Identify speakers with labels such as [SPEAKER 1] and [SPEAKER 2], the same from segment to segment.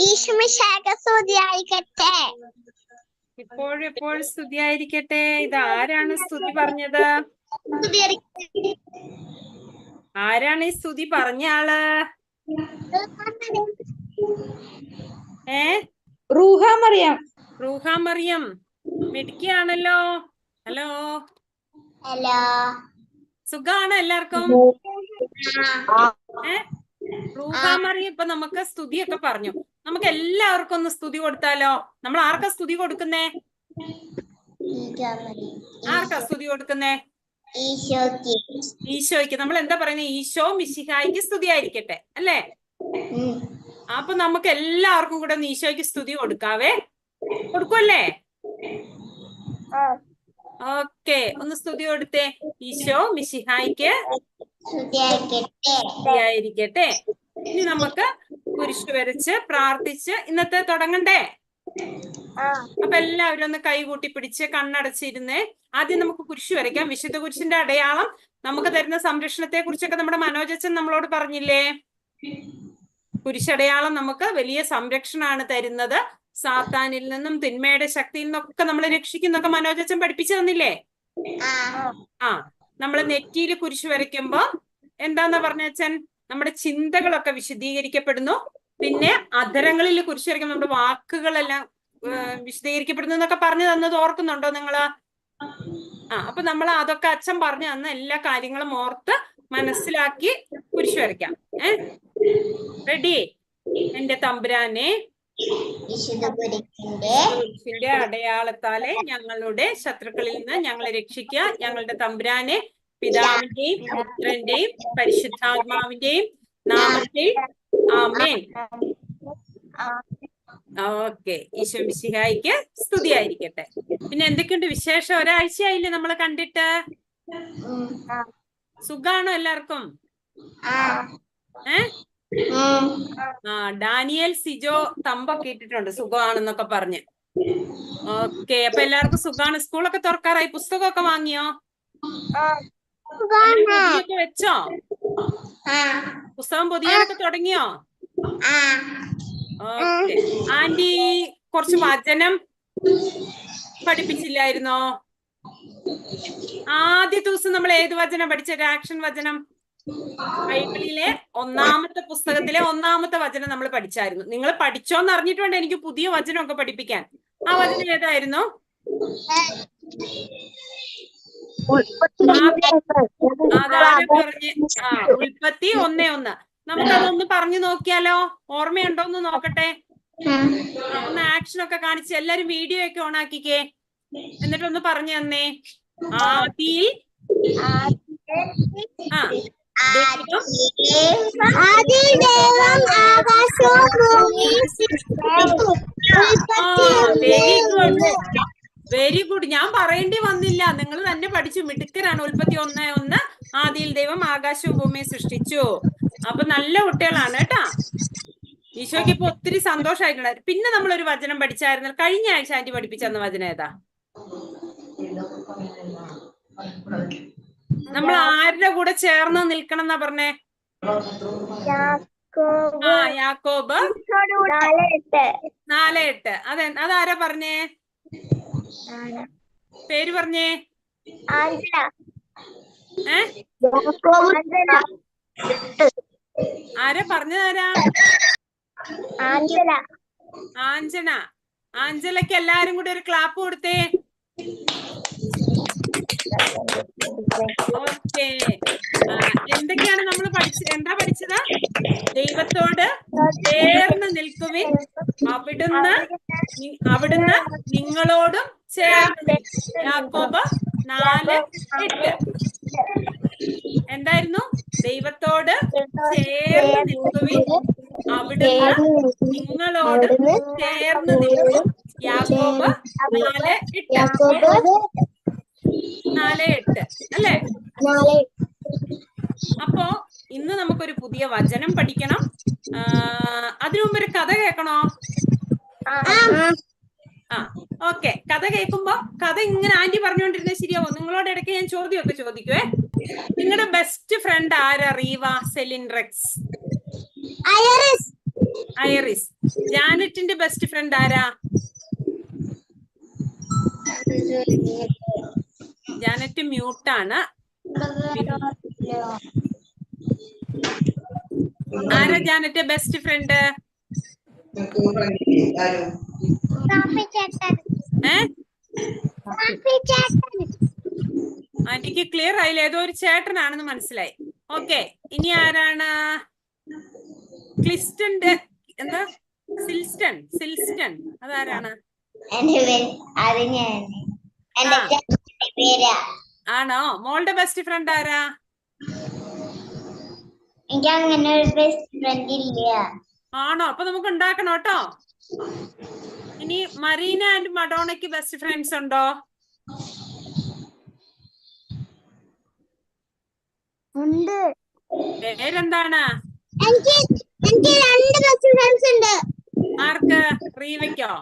[SPEAKER 1] ഈശോമിശിഹായ്ക്ക് സ്തുതിയായിരിക്കട്ടെ.
[SPEAKER 2] ഇപ്പോഴെപ്പോഴും സ്തുതിയായിരിക്കട്ടെ. ഇത് ആരാണ് സ്തുതി പറഞ്ഞത്? ആരാണ് ഈ സ്തുതി പറഞ്ഞ ആള്?
[SPEAKER 3] റൂഹ മറിയം.
[SPEAKER 2] റൂഹ മറിയം മിടുക്കിയാണല്ലോ. ഹലോ,
[SPEAKER 1] ഹലോ,
[SPEAKER 2] സുഖാണ് എല്ലാവർക്കും? റൂഹ മറിയം ഇപ്പൊ നമുക്ക് സ്തുതിയൊക്കെ പറഞ്ഞു. നമുക്ക് എല്ലാവർക്കും ഒന്ന് സ്തുതി കൊടുത്താലോ? നമ്മൾ ആർക്കാ സ്തുതി കൊടുക്കുന്നേ? ആർക്കാ സ്തുതി കൊടുക്കുന്നേ? ഈശോയ്ക്ക്. നമ്മൾ എന്താ പറയുന്നത്? ഈശോ മിശിഹായ്ക്ക് സ്തുതിയായിരിക്കട്ടെ അല്ലേ? അപ്പൊ നമുക്ക് എല്ലാവർക്കും കൂടെ ഒന്ന് ഈശോയ്ക്ക് സ്തുതി കൊടുക്കാവേ. കൊടുക്കുമല്ലേ? ഓക്കെ, ഒന്ന് സ്തുതി കൊടുത്തേ. ഈശോ മിശിഹായ്ക്ക് സ്തുതിയായിരിക്കട്ടെ. ഇനി നമുക്ക് കുരിശ് വരച്ച് പ്രാർത്ഥിച്ച് ഇന്നത്തെ തുടങ്ങണ്ടേ? അപ്പൊ എല്ലാവരും ഒന്ന് കൈകൂട്ടി പിടിച്ച് കണ്ണടച്ചിരുന്നേ. ആദ്യം നമുക്ക് കുരിശ് വരയ്ക്കാം. വിശുദ്ധ കുരിശിന്റെ അടയാളം നമുക്ക് തരുന്ന സംരക്ഷണത്തെ കുറിച്ചൊക്കെ നമ്മുടെ മനോജച്ചൻ നമ്മളോട് പറഞ്ഞില്ലേ? കുരിശടയാളം നമുക്ക് വലിയ സംരക്ഷണമാണ് തരുന്നത്. സാത്താനിൽ നിന്നും തിന്മയുടെ ശക്തിയിൽ നിന്നൊക്കെ നമ്മളെ രക്ഷിക്കുന്നൊക്കെ മനോജച്ചൻ പഠിപ്പിച്ചു തന്നില്ലേ? നമ്മള് നെറ്റിയിൽ കുരിശ് വരയ്ക്കുമ്പോ എന്താന്നാ പറഞ്ഞച്ചൻ? നമ്മുടെ ചിന്തകളൊക്കെ വിശദീകരിക്കപ്പെടുന്നു. പിന്നെ അധരങ്ങളിൽ കുരിശ് വരയ്ക്കുമ്പോൾ നമ്മുടെ വാക്കുകളെല്ലാം വിശദീകരിക്കപ്പെടുന്നു എന്നൊക്കെ പറഞ്ഞു തന്നത് ഓർക്കുന്നുണ്ടോ നിങ്ങള്? അപ്പൊ നമ്മൾ അതൊക്കെ അച്ഛൻ പറഞ്ഞു തന്ന എല്ലാ കാര്യങ്ങളും ഓർത്ത് മനസ്സിലാക്കി കുരിശ് വരയ്ക്കാം. റെഡി? എന്റെ തമ്പുരാനെ, കുരിശിന്റെ അടയാളത്താലെ ഞങ്ങളുടെ ശത്രുക്കളിൽ നിന്ന് ഞങ്ങളെ രക്ഷിക്കുക. ഞങ്ങളുടെ തമ്പുരാനെ, പിതാവിന്റെയും പുത്രന്റെയും പരിശുദ്ധാത്മാവിന്റെയും നാമത്തിൽ ആമേൻ. ഓക്കെ, ഈശോ മിശിഹായ്ക്ക് സ്തുതിയായിരിക്കട്ടെ. പിന്നെ എന്തൊക്കെയുണ്ട് വിശേഷം? ഒരാഴ്ചയായില്ലേ നമ്മള് കണ്ടിട്ട്? സുഖാണോ എല്ലാവർക്കും? ഡാനിയൽ സിജോ തമ്പൊക്കെ ഇട്ടിട്ടുണ്ട് സുഖമാണെന്നൊക്കെ പറഞ്ഞ്. ഓക്കെ, അപ്പൊ എല്ലാവർക്കും സുഖാണ്. സ്കൂളൊക്കെ തുറക്കാറായി. പുസ്തകമൊക്കെ വാങ്ങിയോ? പൊതിയൊക്കെ വെച്ചോ? പുസ്തകം പൊതിയാനൊക്കെ തുടങ്ങിയോ? ഓക്കെ. ആന്റി കുറച്ച് വചനം പഠിപ്പിച്ചില്ലായിരുന്നോ? ആദ്യ ദിവസം നമ്മൾ ഏത് വചനം പഠിച്ചത്? ആക്ഷൻ വചനം. ബൈബിളിലെ ഒന്നാമത്തെ പുസ്തകത്തിലെ ഒന്നാമത്തെ വചനം നമ്മൾ പഠിച്ചായിരുന്നു. നിങ്ങൾ പഠിച്ചോന്ന് അറിഞ്ഞിട്ട് വേണ്ട എനിക്ക് പുതിയ വചനമൊക്കെ പഠിപ്പിക്കാൻ. ആ വചനം ഏതായിരുന്നു? അതാരെ പറഞ്ഞ്? ഉൽപ്പത്തി 1:1. നമുക്കതൊന്ന് പറഞ്ഞു നോക്കിയാലോ? ഓർമ്മയുണ്ടോന്ന് നോക്കട്ടെ. ഒന്ന് ആക്ഷൻ ഒക്കെ കാണിച്ച് എല്ലാരും വീഡിയോ ഒക്കെ ഓൺ ആക്കിക്കേ. എന്നിട്ടൊന്ന് പറഞ്ഞു തന്നേ. ആദിയിൽ വെരി ഗുഡ്. ഞാൻ പറയേണ്ടി വന്നില്ല, നിങ്ങൾ തന്നെ പഠിച്ചു. മിടുക്കരാണ്. ഉൽപ്പത്തി 1:1. ആദിയിൽ ദൈവം ആകാശവും ഭൂമിയും സൃഷ്ടിച്ചു. അപ്പൊ നല്ല കുട്ടികളാണ് കേട്ടാ. ഈശോയ്ക്ക് ഇപ്പൊ ഒത്തിരി സന്തോഷമായിട്ടുണ്ടായിരുന്നു. പിന്നെ നമ്മളൊരു വചനം പഠിച്ചായിരുന്നു കഴിഞ്ഞ ആഴ്ച. ആന്റി പഠിപ്പിച്ചെന്ന വചനം ഏതാ? നമ്മൾ ആരുടെ കൂടെ ചേർന്ന് നിൽക്കണം എന്നാ പറഞ്ഞേ? യാക്കോബ് 4:8. അതാരാ പറഞ്ഞേ? പേര് പറഞ്ഞേ. ആരാ പറഞ്ഞതാരാ? ആഞ്ചന. ആഞ്ചലക്ക് എല്ലാരും കൂടി ഒരു ക്ലാപ്പ് കൊടുത്തേ. ഓക്കെ. എന്തൊക്കെയാണ് നമ്മൾ എന്താ പഠിച്ചത്? ദൈവത്തോട് ചേർന്ന് നിൽക്കുവിൻ, അവിടുന്ന് നിങ്ങളോടും ചേർന്ന്. യാക്കോബ് 4:8. എന്തായിരുന്നു? ദൈവത്തോട് ചേർന്ന് നിൽക്കുവിൻ, അവിടുന്ന് നിങ്ങളോട് ചേർന്ന് നിൽക്കും. യാക്കോബ് 4:8 അല്ലേ? അപ്പോ ഇന്ന് നമുക്കൊരു പുതിയ വചനം പഠിക്കണം. അതിനു മുമ്പ് ഒരു കഥ കേൾക്കണോ? ഓക്കെ. കഥ കേൾക്കുമ്പോ കഥ ഇങ്ങനെ ആന്റി പറഞ്ഞുകൊണ്ടിരുന്നത് ശരിയാവോ? നിങ്ങളോട് ഇടയ്ക്ക് ഞാൻ ചോദ്യമൊക്കെ ചോദിക്കുവേ. നിങ്ങളുടെ ബെസ്റ്റ് ഫ്രണ്ട് ആരാ? Reeva, Celine, Rex. ഐറിസ്. ജാനറ്റിന്റെ ബെസ്റ്റ് ഫ്രണ്ട് ആരാ? ജാനറ്റ് മ്യൂട്ടാണ്. ആരാ ജാനറ്റ് ബെസ്റ്റ് ഫ്രണ്ട്? ആന്റിക്ക് ക്ലിയർ ആയില്ല, ഏതോ ഒരു ചേട്ടനാണെന്ന് മനസ്സിലായി. ഓക്കെ, ഇനി ആരാണ്? ക്ലിസ്റ്റന്റെ എന്താ? സിൽസ്റ്റൺ അതാരാണ്? ആണോ? മോളുടെ ബെസ്റ്റ് ഫ്രണ്ട് ആരാ?
[SPEAKER 1] എനിക്ക് അങ്ങനെ ഒരു ബെസ്റ്റ് ഫ്രണ്ട് ഇല്ല.
[SPEAKER 2] ആണോ? അപ്പൊ നമുക്ക് ഉണ്ടാക്കണം കേട്ടോ. ഇനി മറീന ആൻഡ് മഡോണയ്ക്ക് ബെസ്റ്റ് ഫ്രണ്ട്സ് ഉണ്ടോ?
[SPEAKER 1] ഉണ്ട്.
[SPEAKER 2] പേരെന്താണ്?
[SPEAKER 1] എനിക്ക് 2 ബെസ്റ്റ് ഫ്രണ്ട്സ് ഉണ്ട്.
[SPEAKER 2] ആർക്ക്? റീവയ്ക്കോ?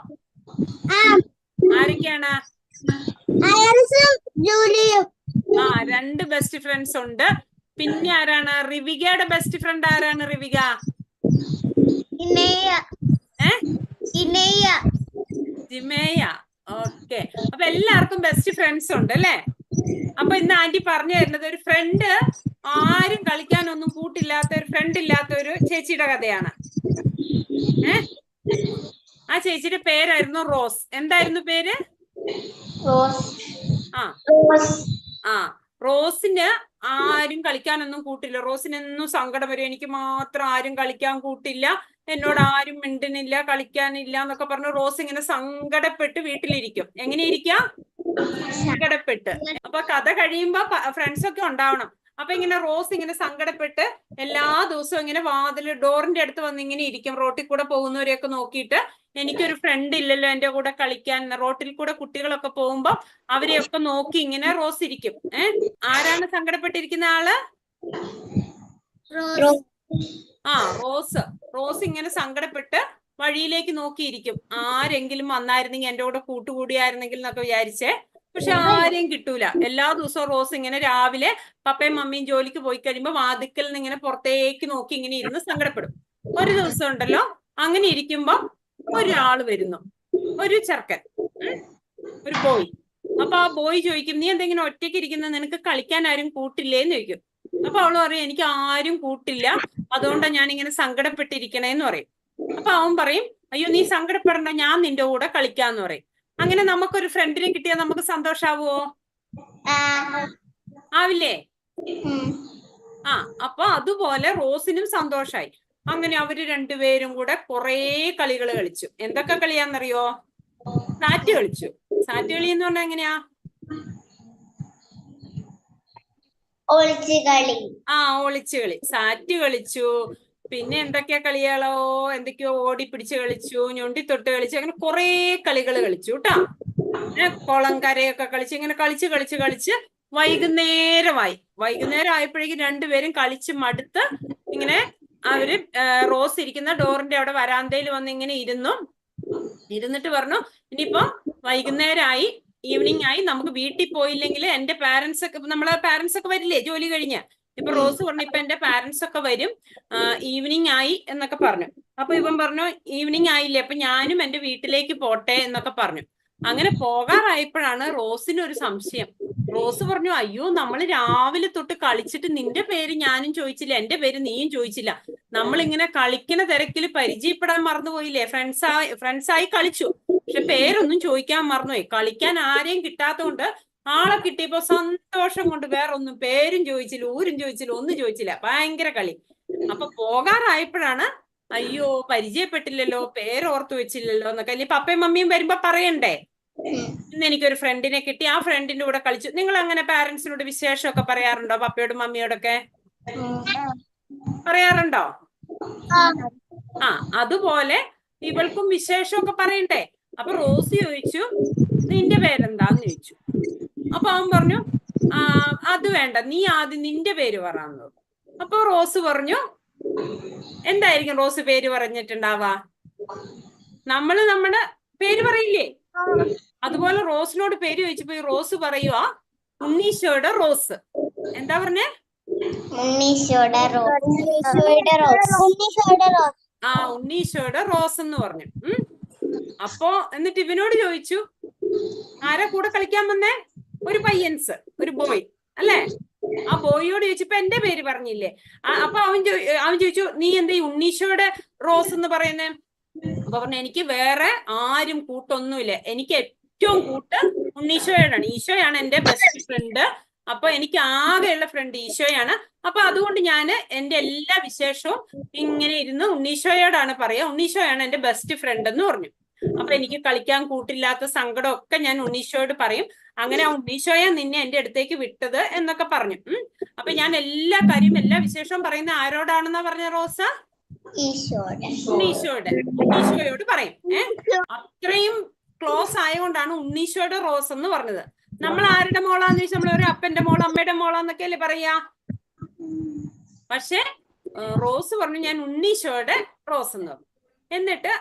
[SPEAKER 2] ആരൊക്കെയാണ്?
[SPEAKER 1] ഐറിസും ജൂലിയും.
[SPEAKER 2] 2 ബെസ്റ്റ് ഫ്രണ്ട്സ് ഉണ്ട്. പിന്നെ ആരാണ്? റിവികയുടെ ബെസ്റ്റ് ഫ്രണ്ട് ആരാണ്? റിവിക ജിമേയ. ഓക്കെ, അപ്പൊ എല്ലാവർക്കും ബെസ്റ്റ് ഫ്രണ്ട്സ് ഉണ്ട് അല്ലേ? അപ്പൊ ഇന്ന് ആന്റി പറഞ്ഞു തരുന്നത് ഒരു ഫ്രണ്ട് ആരും കളിക്കാനൊന്നും കൂട്ടില്ലാത്ത ഒരു ഫ്രണ്ട് ഇല്ലാത്ത ഒരു ചേച്ചിയുടെ കഥയാണ്. ആ ചേച്ചിയുടെ പേരായിരുന്നു റോസ്. എന്തായിരുന്നു പേര്? റോസിന് ആരും കളിക്കാനൊന്നും കൂട്ടില്ല. റോസിനെന്നും സങ്കടം വരും, എനിക്ക് മാത്രം ആരും കളിക്കാൻ കൂട്ടില്ല, എന്നോട് ആരും മിണ്ടുന്നില്ല, കളിക്കാനില്ല എന്നൊക്കെ പറഞ്ഞു റോസ് ഇങ്ങനെ സങ്കടപ്പെട്ട് വീട്ടിലിരിക്കും. എങ്ങനെ ഇരിക്കാം? സങ്കടപ്പെട്ട്. അപ്പൊ കഥ കഴിയുമ്പോ ഫ്രണ്ട്സ് ഒക്കെ ഉണ്ടാവണം. അപ്പൊ ഇങ്ങനെ റോസ് ഇങ്ങനെ സങ്കടപ്പെട്ട് എല്ലാ ദിവസവും ഇങ്ങനെ ഡോറിന്റെ അടുത്ത് വന്ന് ഇങ്ങനെ ഇരിക്കും, റോട്ടിൽ കൂടെ പോകുന്നവരെയൊക്കെ നോക്കിയിട്ട്. എനിക്കൊരു ഫ്രണ്ട് ഇല്ലല്ലോ എന്റെ കൂടെ കളിക്കാൻ. റോട്ടിൽ കൂടെ കുട്ടികളൊക്കെ പോകുമ്പോ അവരെയൊക്കെ നോക്കി ഇങ്ങനെ റോസ് ഇരിക്കും. ആരാണ് സങ്കടപ്പെട്ടിരിക്കുന്ന ആള്? റോസ് ഇങ്ങനെ സങ്കടപ്പെട്ട് വഴിയിലേക്ക് നോക്കിയിരിക്കും. ആരെങ്കിലും വന്നായിരുന്നെങ്കിൽ എന്റെ കൂടെ കൂട്ടുകൂടിയായിരുന്നെങ്കിൽ എന്നൊക്കെ വിചാരിച്ചേ. പക്ഷെ ആരെയും കിട്ടൂല. എല്ലാ ദിവസവും റോസ് ഇങ്ങനെ രാവിലെ പപ്പയും മമ്മിയും ജോലിക്ക് പോയി കഴിയുമ്പോ വാതിക്കൽ നിന്ന് ഇങ്ങനെ പുറത്തേക്ക് നോക്കി ഇങ്ങനെ ഇരുന്ന് സങ്കടപ്പെടും. ഒരു ദിവസം ഉണ്ടല്ലോ, അങ്ങനെ ഇരിക്കുമ്പോ ഒരാള് വരുന്നു, ഒരു ചെറുക്കൻ, ഒരു ബോയ്. അപ്പൊ ആ ബോയ് ചോദിക്കും, നീ എന്തെങ്കിലും ഒറ്റയ്ക്ക് ഇരിക്കുന്ന, നിനക്ക് കളിക്കാൻ ആരും കൂട്ടില്ലേന്ന് ചോദിക്കും. അപ്പൊ അവള് പറയും, എനിക്ക് ആരും കൂട്ടില്ല, അതുകൊണ്ടാണ് ഞാൻ ഇങ്ങനെ സങ്കടപ്പെട്ടിരിക്കണേന്ന് പറയും. അപ്പൊ അവൻ പറയും, അയ്യോ നീ സങ്കടപ്പെടണ്ട, ഞാൻ നിന്റെ കൂടെ കളിക്കാന്ന് പറയും. അങ്ങനെ നമുക്കൊരു ഫ്രണ്ടിനെ കിട്ടിയാൽ നമുക്ക് സന്തോഷാവുമോ? ആവില്ലേ? അപ്പൊ അതുപോലെ റോസിനും സന്തോഷായി. അങ്ങനെ അവര് രണ്ടുപേരും കൂടെ കുറേ കളികൾ കളിച്ചു. എന്തൊക്കെ കളിയാന്നറിയോ? സാറ്റ് കളിച്ചു. സാറ്റ് കളി എന്ന് പറഞ്ഞാൽ എങ്ങനെയാ? ഒളിച്ചു കളി. സാറ്റ് കളിച്ചു. പിന്നെ എന്തൊക്കെയാ കളികളോ, എന്തൊക്കെയോ ഓടിപ്പിടിച്ച് കളിച്ചു, ഞൊണ്ടിത്തൊട്ട് കളിച്ചു, അങ്ങനെ കുറേ കളികൾ കളിച്ചു കേട്ടാ. കുളം കരയൊക്കെ കളിച്ച് ഇങ്ങനെ കളിച്ച് വൈകുന്നേരം ആയപ്പോഴേക്കും രണ്ടുപേരും കളിച്ച് മടുത്ത് ഇങ്ങനെ അവര് റോസ് ഇരിക്കുന്ന ഡോറിന്റെ അവിടെ വരാന്തയിൽ വന്ന് ഇങ്ങനെ ഇരുന്നിട്ട് പറഞ്ഞു, ഇനിയിപ്പോ വൈകുന്നേരമായി, ഈവനിങ് ആയി, നമുക്ക് വീട്ടിൽ പോയില്ലെങ്കിൽ എന്റെ നമ്മളെ പാരന്റ്സ് ഒക്കെ വരില്ലേ ജോലി കഴിഞ്ഞ്. ഇപ്പൊ റോസ് പറഞ്ഞു, ഇപ്പൊ എന്റെ പാരന്റ്സ് ഒക്കെ വരും, ഈവനിങ് ആയി എന്നൊക്കെ പറഞ്ഞു. അപ്പൊ ഇവൻ പറഞ്ഞു, ഈവനിങ് ആയില്ലേ, അപ്പൊ ഞാനും എന്റെ വീട്ടിലേക്ക് പോട്ടെ എന്നൊക്കെ പറഞ്ഞു. അങ്ങനെ പോകാറായപ്പോഴാണ് റോസിന് ഒരു സംശയം. റോസ് പറഞ്ഞു, അയ്യോ നമ്മൾ രാവിലെ തൊട്ട് കളിച്ചിട്ട് നിന്റെ പേര് ഞാനും ചോദിച്ചില്ല, എന്റെ പേര് നീയും ചോദിച്ചില്ല. നമ്മളിങ്ങനെ കളിക്കുന്ന തിരക്കിൽ പരിചയപ്പെടാൻ മറന്നുപോയില്ലേ, ഫ്രണ്ട്സായി കളിച്ചു, പക്ഷെ പേരൊന്നും ചോദിക്കാൻ മറന്നുപോയി. കളിക്കാൻ ആരെയും കിട്ടാത്തതുകൊണ്ട് ആളെ കിട്ടിയപ്പോ സന്തോഷം കൊണ്ട് വേറൊന്നും പേരും ചോദിച്ചില്ല, ഊരും ചോദിച്ചില്ല, ഒന്നും ചോദിച്ചില്ല, ഭയങ്കര കളി. അപ്പൊ പോകാറായപ്പോഴാണ്, അയ്യോ പരിചയപ്പെട്ടില്ലല്ലോ, പേരോർത്തു വെച്ചില്ലല്ലോ എന്നൊക്കെ. അല്ലെ പപ്പയും മമ്മിയും വരുമ്പോ പറയണ്ടേ, ഇന്ന് എനിക്കൊരു ഫ്രണ്ടിനെ കിട്ടി, ആ ഫ്രണ്ടിന്റെ കൂടെ കളിച്ചു. നിങ്ങൾ അങ്ങനെ പാരന്റ്സിനോട് വിശേഷമൊക്കെ പറയാറുണ്ടോ? പപ്പയോടും മമ്മിയോടൊക്കെ പറയാറുണ്ടോ? അതുപോലെ ഇവൾക്കും വിശേഷമൊക്കെ പറയണ്ടേ. അപ്പൊ റോസ് ചോദിച്ചു, നിന്റെ പേരെന്താന്ന് ചോദിച്ചു. അപ്പൊ അവൻ പറഞ്ഞു, അത് വേണ്ട, നീ ആദ്യം നിന്റെ പേര് പറയാന്ന്. അപ്പൊ റോസ് പറഞ്ഞു, എന്തായിരിക്കും റോസ് പേര് പറഞ്ഞിട്ടുണ്ടാവാ? നമ്മുടെ പേര് പറയില്ലേ, അതുപോലെ റോസിനോട് പേര് ചോദിച്ചപ്പോ റോസ് പറയുവാ, ഉണ്ണീശോയുടെ റോസ്. എന്താ പറഞ്ഞേ?
[SPEAKER 1] ഉണ്ണീശോയുടെ റോസ്.
[SPEAKER 2] ഉണ്ണീശോയുടെ റോസ് എന്ന് പറഞ്ഞു. അപ്പോ എന്നിട്ട് ഇവനോട് ചോദിച്ചു, ആരാ കൂടെ കളിക്കാൻ വന്നേ? ഒരു പയ്യൻസ്, ഒരു ബോയ് അല്ലേ? ആ ബോയിയോട് ചോദിച്ചപ്പോ എന്റെ പേര് പറഞ്ഞില്ലേ? അപ്പൊ അവൻ ചോദിച്ചു, നീ എന്താ ഈ ഉണ്ണീശോയുടെ റോസ് എന്ന് പറയുന്നേ? അപ്പൊ പറഞ്ഞു, എനിക്ക് വേറെ ആരും കൂട്ടൊന്നുമില്ല, എനിക്ക് ഏറ്റവും കൂട്ട് ഉണ്ണീശോയോടാണ്. ഈശോയാണ് എന്റെ ബെസ്റ്റ് ഫ്രണ്ട്. അപ്പൊ എനിക്ക് ആകെയുള്ള ഫ്രണ്ട് ഈശോയാണ്. അപ്പൊ അതുകൊണ്ട് ഞാൻ എന്റെ എല്ലാ വിശേഷവും ഇങ്ങനെ ഇരുന്ന് ഉണ്ണീശോയോടാണ് പറയാ. ഉണ്ണീശോയാണ് എന്റെ ബെസ്റ്റ് ഫ്രണ്ട് എന്ന് പറഞ്ഞു. അപ്പൊ എനിക്ക് കളിക്കാൻ കൂട്ടില്ലാത്ത സങ്കടമൊക്കെ ഞാൻ ഉണ്ണീശോയോട് പറയും. അങ്ങനെ ഉണ്ണീശോയെ നിന്നെ എന്റെ അടുത്തേക്ക് വിട്ടത് എന്നൊക്കെ പറഞ്ഞു. അപ്പൊ ഞാൻ എല്ലാ കാര്യവും എല്ലാ വിശേഷവും പറയുന്ന ആരോടാണെന്നാ പറഞ്ഞ റോസ? ഉണ്ണീശോയോട് പറയും. അത്രയും ക്ലോസ് ആയതുകൊണ്ടാണ് ഉണ്ണീശോയുടെ റോസ് എന്ന് പറഞ്ഞത്. നമ്മൾ ആരുടെ മോളാന്ന് ചോദിച്ചാൽ നമ്മൾ ഒരു അപ്പന്റെ മോള് അമ്മയുടെ മോളാന്നൊക്കെ അല്ലേ പറയാ. പക്ഷെ റോസ് പറഞ്ഞു, ഞാൻ ഉണ്ണീശോയുടെ റോസ് എന്ന് പറഞ്ഞു. എന്നിട്ട്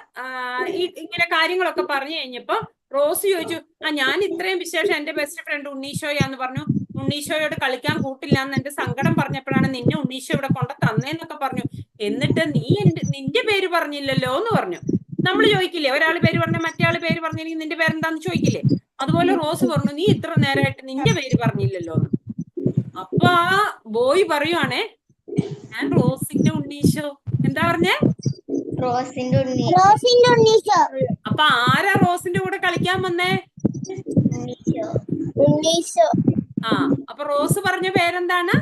[SPEAKER 2] ഇങ്ങനെ കാര്യങ്ങളൊക്കെ പറഞ്ഞു കഴിഞ്ഞപ്പോ റോസ് ചോദിച്ചു, ഞാൻ ഇത്രയും വിശേഷം എന്റെ ബെസ്റ്റ് ഫ്രണ്ട് ഉണ്ണീശോയാന്ന് പറഞ്ഞു. ഉണ്ണീശോയോട് കളിക്കാൻ കൂട്ടില്ല എന്ന് എന്റെ സങ്കടം പറഞ്ഞപ്പോഴാണ് നിന്നെ ഉണ്ണീശോ ഇവിടെ കൊണ്ട് തന്നേന്നൊക്കെ പറഞ്ഞു. എന്നിട്ട് നീ നിന്റെ പേര് പറഞ്ഞില്ലല്ലോ എന്ന് പറഞ്ഞു. നമ്മൾ ചോദിക്കില്ലേ, ഒരാൾ പേര് പറഞ്ഞ മറ്റേ ആള് പേര് പറഞ്ഞെങ്കിൽ നിന്റെ പേരെന്താന്ന് ചോദിക്കില്ലേ? അതുപോലെ റോസ് പറഞ്ഞു, നീ ഇത്ര നേരമായിട്ട് നിന്റെ പേര് പറഞ്ഞില്ലല്ലോ എന്ന്. അപ്പൊ ആ ബോയ് പറയുവാണേ, ഞാൻ റോസിന്റെ ഉണ്ണീശോ. എന്താ പറഞ്ഞേ?
[SPEAKER 1] റോസിന്റെ ഉണ്ണീശോ.
[SPEAKER 2] അപ്പൊ ആരാ റോസിന്റെ കൂടെ കളിക്കാൻ വന്നേ?
[SPEAKER 1] ഉണ്ണീശോ.
[SPEAKER 2] അപ്പൊ റോസ് പറഞ്ഞ പേരെന്താണ്?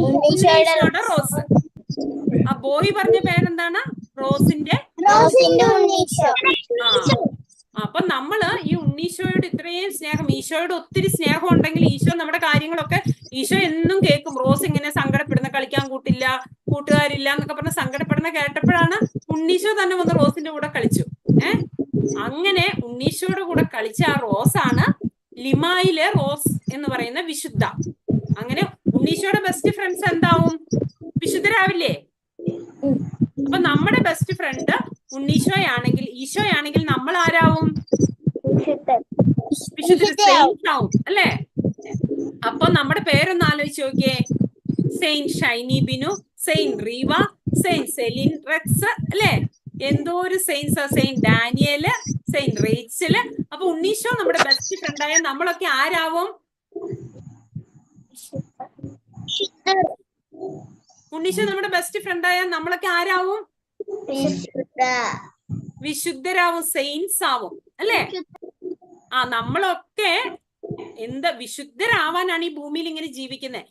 [SPEAKER 1] ഉണ്ണീശോയുടെ
[SPEAKER 2] റോസ്. ആ ബോയ് പറഞ്ഞ പേരെന്താണ്? റോസിന്റെ
[SPEAKER 1] ഉണ്ണീശോ.
[SPEAKER 2] അപ്പൊ നമ്മള് ഈ ഉണ്ണീശോയോട് ഇത്രയും സ്നേഹം, ഈശോയോട് ഒത്തിരി സ്നേഹം ഉണ്ടെങ്കിൽ ഈശോ നമ്മുടെ കാര്യങ്ങളൊക്കെ ഈശോ എന്നും കേൾക്കും. റോസ് ഇങ്ങനെ സങ്കടപ്പെടുന്ന, കളിക്കാൻ കൂട്ടില്ല, കൂട്ടുകാരില്ല എന്നൊക്കെ പറഞ്ഞ് സങ്കടപ്പെടുന്ന കേട്ടപ്പോഴാണ് ഉണ്ണീശോ തന്നെ വന്ന് റോസിന്റെ കൂടെ കളിച്ചു. അങ്ങനെ ഉണ്ണീശോയുടെ കൂടെ കളിച്ച ആ റോസാണ് ലിമായിലെ റോസ് എന്ന് പറയുന്ന വിശുദ്ധ. അങ്ങനെ ഉണ്ണീശോയുടെ ബെസ്റ്റ് ഫ്രണ്ട്സ് എന്താവും? വിശുദ്ധരാവില്ലേ? അപ്പൊ നമ്മുടെ ബെസ്റ്റ് ഫ്രണ്ട് ഉണ്ണീശോയാണെങ്കിൽ, ഈശോയാണെങ്കിൽ നമ്മൾ ആരാവും? വിശുദ്ധരാവും അല്ലേ? അപ്പൊ നമ്മുടെ പേരൊന്ന് ആലോചിച്ച് നോക്കിയേ. Saint Shiny Binu, saint Reeva, saint Celine Rex അല്ലേ? എന്തോ ഒരു saints, saint Daniel, saint Rachel. അപ്പൊ ഉണ്ണീശോ നമ്മുടെ ബെസ്റ്റ് ഫ്രണ്ടായ നമ്മളൊക്കെ ആരാവും? ഉണ്ണീശോ നമ്മുടെ ബെസ്റ്റ് ഫ്രണ്ടായ നമ്മളൊക്കെ ആരാവും? വിശുദ്ധരാവും, സെയിൻസ് ആവും അല്ലേ? നമ്മളൊക്കെ എന്താ വിശുദ്ധരാവാനാണ് ഈ ഭൂമിയിൽ ഇങ്ങനെ ജീവിക്കുന്നത്.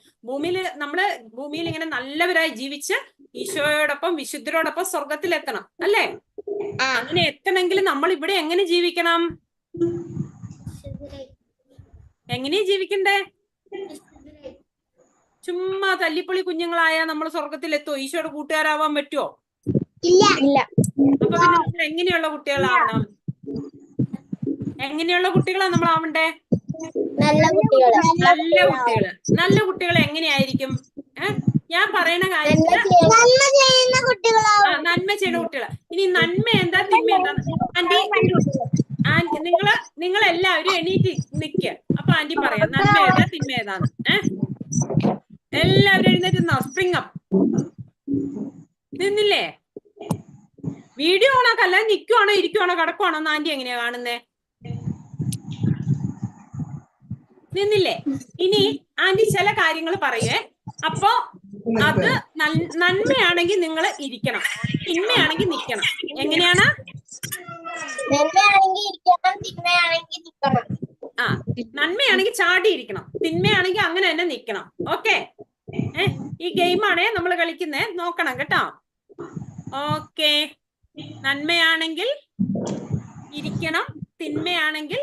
[SPEAKER 2] ഭൂമിയിൽ ഇങ്ങനെ നല്ലവരായി ജീവിച്ച് ഈശോയോടൊപ്പം വിശുദ്ധരോടൊപ്പം സ്വർഗത്തിലെത്തണം അല്ലേ? അങ്ങനെ എത്തണമെങ്കിൽ നമ്മൾ ഇവിടെ എങ്ങനെ ജീവിക്കണം? എങ്ങനെയാ ജീവിക്കണ്ടേ? ചുമ്മാ തല്ലിപ്പൊളി കുഞ്ഞുങ്ങളായ നമ്മൾ സ്വർഗത്തിലെത്തോ? ഈശോയുടെ കൂട്ടുകാരാവാൻ പറ്റുമോ?
[SPEAKER 1] ഇല്ല.
[SPEAKER 2] അപ്പൊ പിന്നെ നമ്മൾ എങ്ങനെയുള്ള കുട്ടികളാവണം? എങ്ങനെയുള്ള കുട്ടികളാണ് നമ്മൾ ആവണ്ടേ?
[SPEAKER 1] നല്ല കുട്ടികള്.
[SPEAKER 2] നല്ല കുട്ടികൾ എങ്ങനെയായിരിക്കും? ഞാൻ പറയണ കാര്യത്തില് നന്മ ചെയ്യുന്ന കുട്ടികള്. ഇനി നന്മ എന്താ തിന്മ എന്താ? ആന്റി നിങ്ങൾ എല്ലാവരും എണീറ്റ് നിൽക്കുക. അപ്പൊ ആന്റി പറയാം നന്മ ഏതാ തിന്മ ഏതാന്ന്. എല്ലാവരും എഴുന്നേറ്റ് സ്പ്രിങ് അപ്പ്. നിന്നില്ലേ? വീഡിയോ ഓണാക്കല്ല, നിൽക്കുവാണോ ഇരിക്കുവാണോ കിടക്കുവാണോ എന്ന് ആന്റി എങ്ങനെയാ കാണുന്നേ? നിന്നില്ലേ? ഇനി ആന്റി ചില കാര്യങ്ങൾ പറയുവേ. അപ്പൊ അത് നന്മയാണെങ്കിൽ നിങ്ങൾ ഇരിക്കണം, തിന്മയാണെങ്കിൽ നിൽക്കണം. എങ്ങനെയാണ്? നന്മയാണെങ്കിൽ ചാടി ഇരിക്കണം, തിന്മയാണെങ്കിൽ അങ്ങനെ തന്നെ നിൽക്കണം. ഓക്കെ, ഈ ഗെയിമാണേ നമ്മൾ കളിക്കുന്നേ, നോക്കണം കേട്ടോ. ഓക്കെ, നന്മയാണെങ്കിൽ ഇരിക്കണം, തിന്മയാണെങ്കിൽ